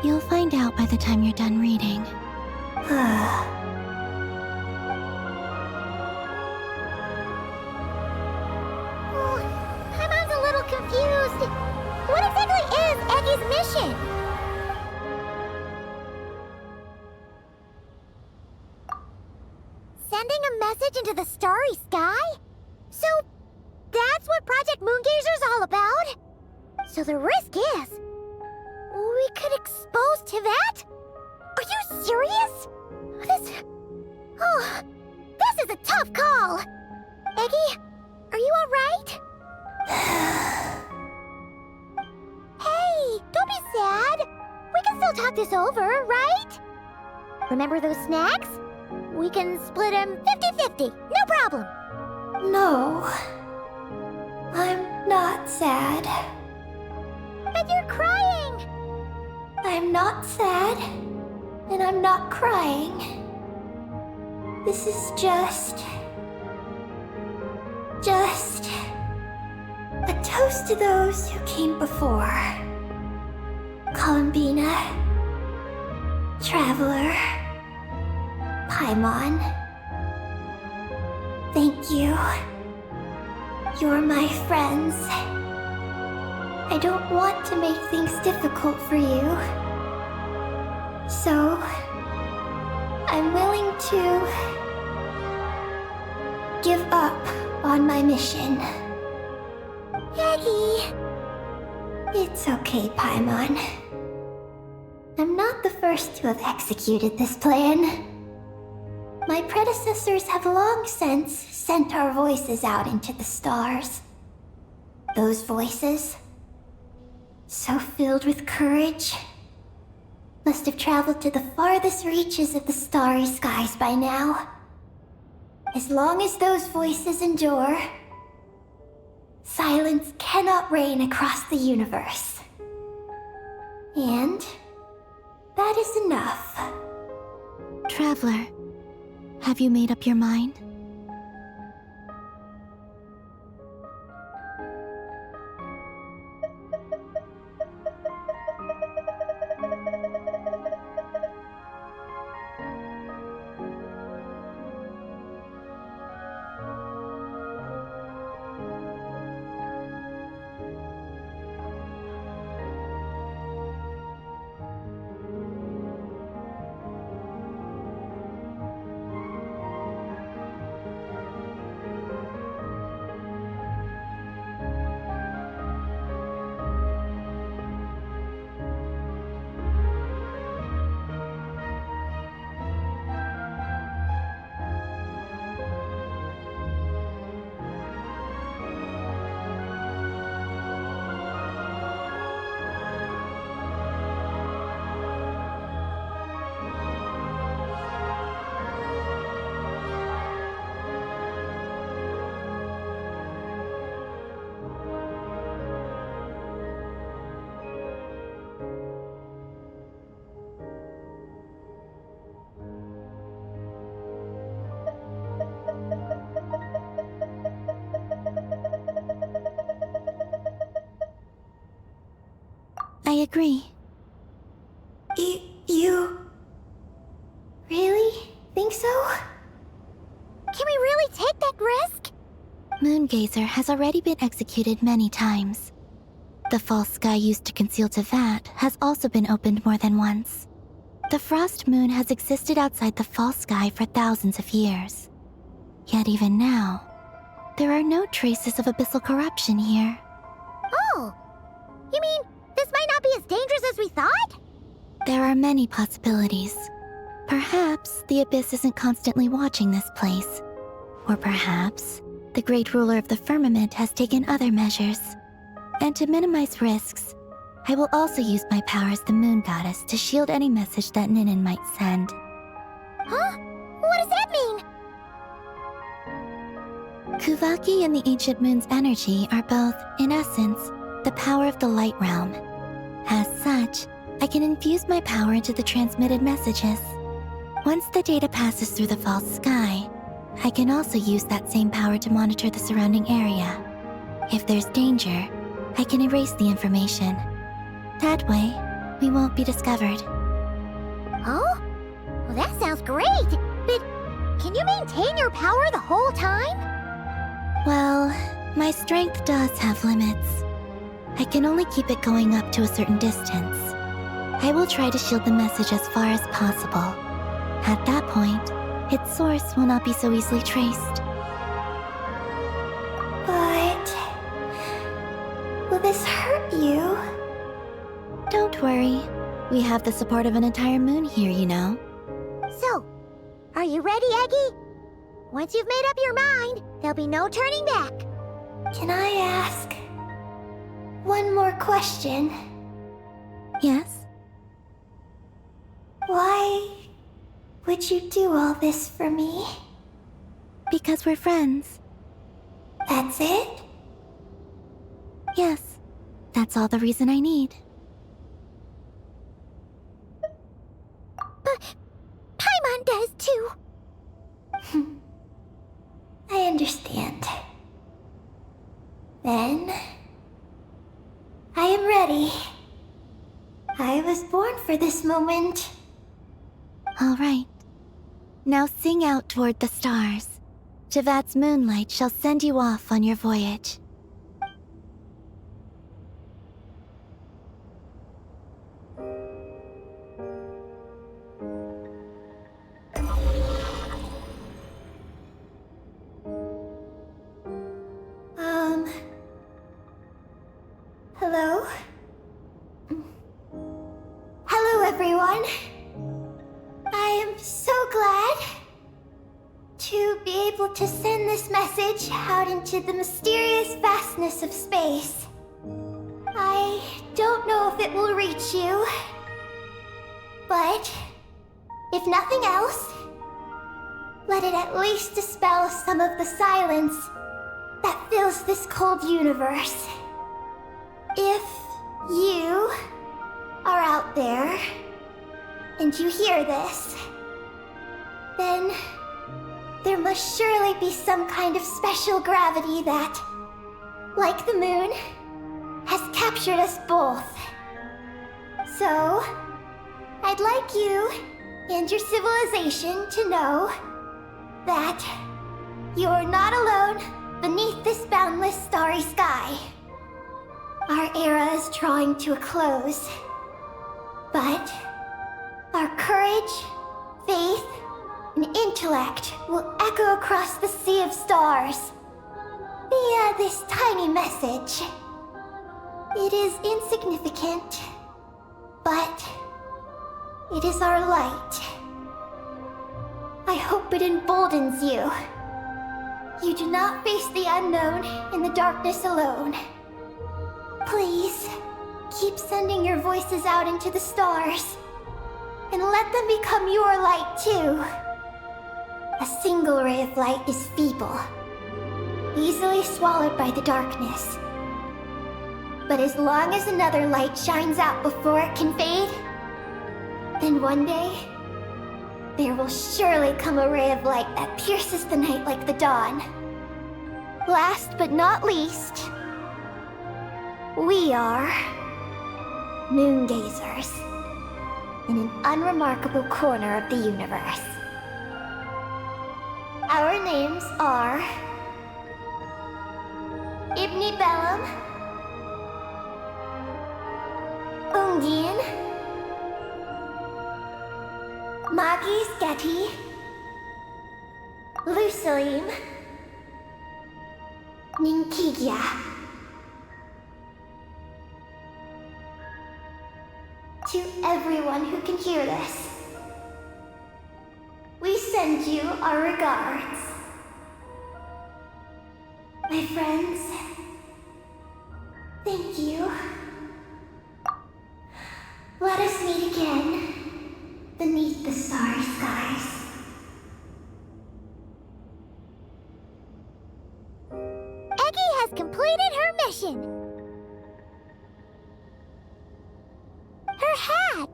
A: You'll find out by the time you're done reading.
C: Paimon's a little confused. What exactly is Eggy's mission? Sending a message into the starry sky? So, that's what Project Moongazer's all about? So the risk is, we could expose to that? Are you serious? This is a tough call. Eggy, are you alright? Hey, don't be sad. We can still talk this over, right? Remember those snacks? We can split them 50-50, no problem.
B: No. I'm not sad.
C: But you're crying.
B: I'm not sad. And I'm not crying. This is just a toast to those who came before. Galambina, Traveler, Paimon. Thank you. You're my friends. I don't want to make things difficult for you. So, I'm willing to give up on my mission.
C: Eggy.
B: It's okay, Paimon. I'm not the first to have executed this plan. My predecessors have long since sent our voices out into the stars. Those voices, so filled with courage, must have traveled to the farthest reaches of the starry skies by now. As long as those voices endure, silence cannot reign across the universe. And that is enough.
A: Traveler, have you made up your mind? I agree.
B: You really think so?
C: Can we really take that risk?
A: Moongazer has already been executed many times. The false sky used to conceal Tevat has also been opened more than once. The frost moon has existed outside the false sky for thousands of years. Yet even now, there are no traces of abyssal corruption here.
C: Oh! You mean, this might not be as dangerous as we thought?
A: There are many possibilities. Perhaps the Abyss isn't constantly watching this place. Or perhaps the Great Ruler of the Firmament has taken other measures. And to minimize risks, I will also use my power as the Moon Goddess to shield any message that Ninin might send.
C: Huh? What does that mean?
A: Kuvaki and the Ancient Moon's energy are both, in essence, the power of the Light Realm. As such, I can infuse my power into the transmitted messages. Once the data passes through the false sky, I can also use that same power to monitor the surrounding area. If there's danger, I can erase the information. That way, we won't be discovered.
C: Oh? Well, that sounds great! But can you maintain your power the whole time?
A: Well, my strength does have limits. I can only keep it going up to a certain distance. I will try to shield the message as far as possible. At that point, its source will not be so easily traced.
B: But... will this hurt you?
A: Don't worry. We have the support of an entire moon here, you know.
C: So, are you ready, Eggy? Once you've made up your mind, there'll be no turning back.
B: Can I ask one more question?
A: Yes?
B: Why would you do all this for me?
A: Because we're friends.
B: That's it?
A: Yes. That's all the reason I need.
C: But Paimon does too.
B: I understand. Then... I am ready. I was born for this moment.
A: All right. Now sing out toward the stars. Javat's moonlight shall send you off on your voyage.
B: Hello? Hello, everyone. I am so glad to be able to send this message out into the mysterious vastness of space. I don't know if it will reach you, but if nothing else, let it at least dispel some of the silence that fills this cold universe. If you are out there and you hear this, then there must surely be some kind of special gravity that, like the moon, has captured us both. So, I'd like you and your civilization to know that you are not alone beneath this boundless starry sky. Our era is drawing to a close, but our courage, faith, and intellect will echo across the sea of stars via this tiny message. It is insignificant, but it is our light. I hope it emboldens you. You do not face the unknown in the darkness alone. Please, keep sending your voices out into the stars, and let them become your light too. A single ray of light is feeble, easily swallowed by the darkness. But as long as another light shines out before it can fade, then one day, there will surely come a ray of light that pierces the night like the dawn. Last but not least, we are Moongazers in an unremarkable corner of the universe. Our names are Ibni Bellum, Ungin, Magis Getty, Lusalim, Ninkigya. To everyone who can hear this, we send you our regards. My friends, thank you. Let us meet again beneath the starry skies.
C: Eggy has completed her mission. Her hat.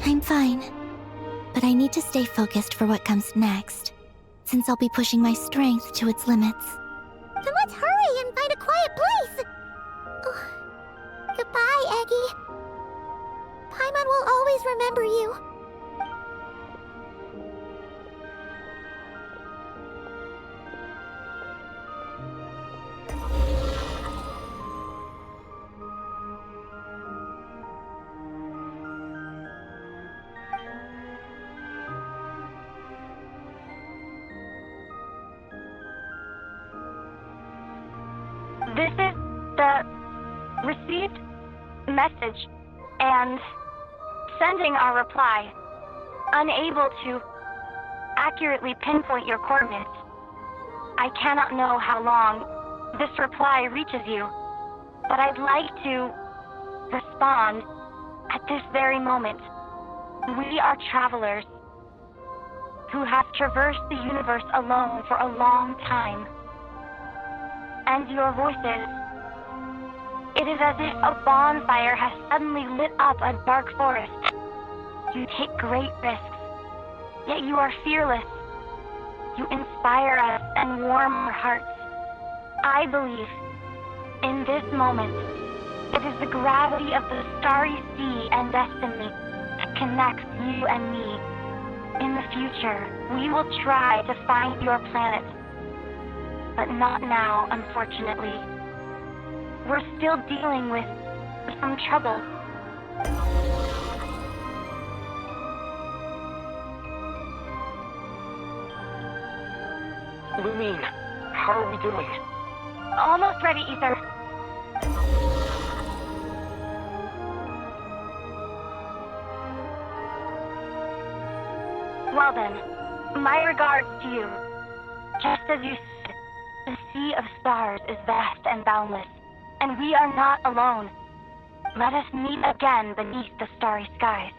A: I'm fine. But I need to stay focused for what comes next, since I'll be pushing my strength to its limits.
C: Then let's hurry and find a quiet place. Oh, goodbye, Eggy. Paimon will always remember you.
D: This is the received message and sending our reply. Unable to accurately pinpoint your coordinates. I cannot know how long this reply reaches you, but I'd like to respond at this very moment. We are travelers who have traversed the universe alone for a long time. And your voices, it is as if a bonfire has suddenly lit up a dark forest. You take great risks, yet you are fearless. You inspire us and warm our hearts. I believe, in this moment, it is the gravity of the starry sea and destiny that connects you and me. In the future, we will try to find your planet. But not now, unfortunately. We're still dealing with some trouble.
E: Lumine, how are we doing?
D: Almost ready, Ether. Well then, my regards to you. Just as you said, the sea of stars is vast and boundless, and we are not alone. Let us meet again beneath the starry skies.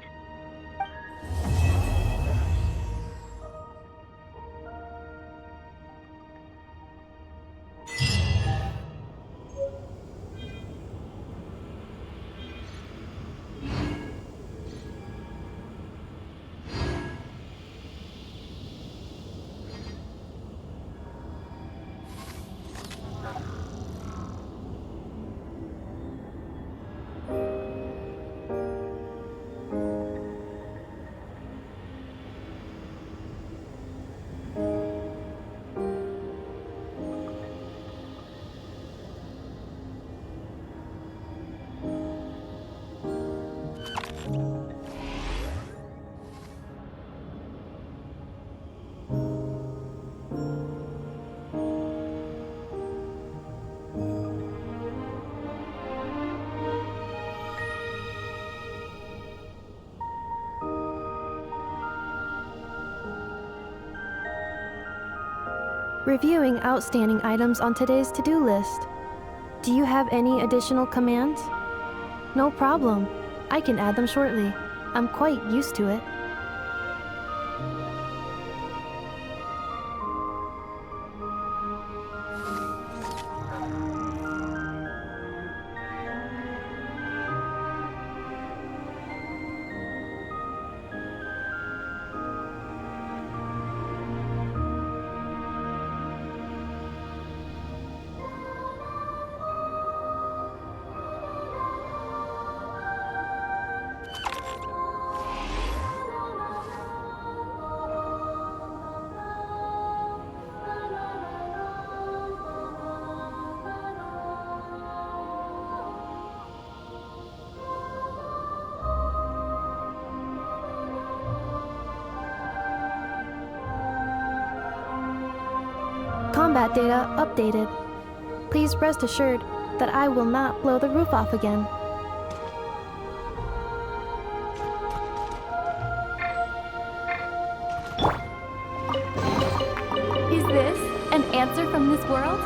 F: Reviewing outstanding items on today's to-do list. Do you have any additional commands? No problem. I can add them shortly. I'm quite used to it. combat data updated. Please rest assured that I will not blow the roof off again.
G: Is this an answer from this world?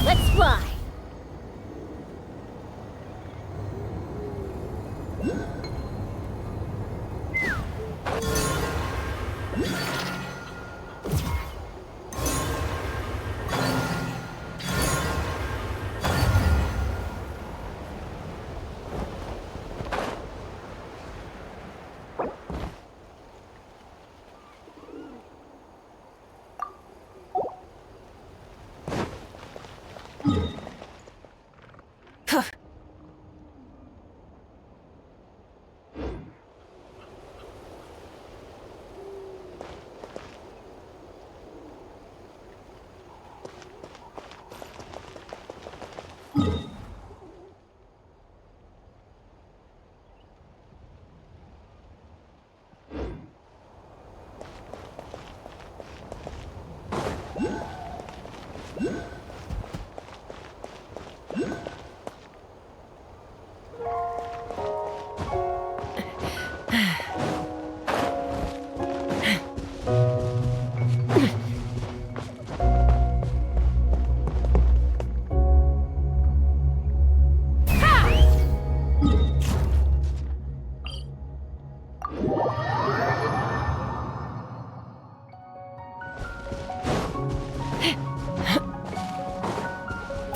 C: Let's fly!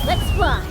C: Let's fly!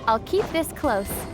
G: I'll keep this close.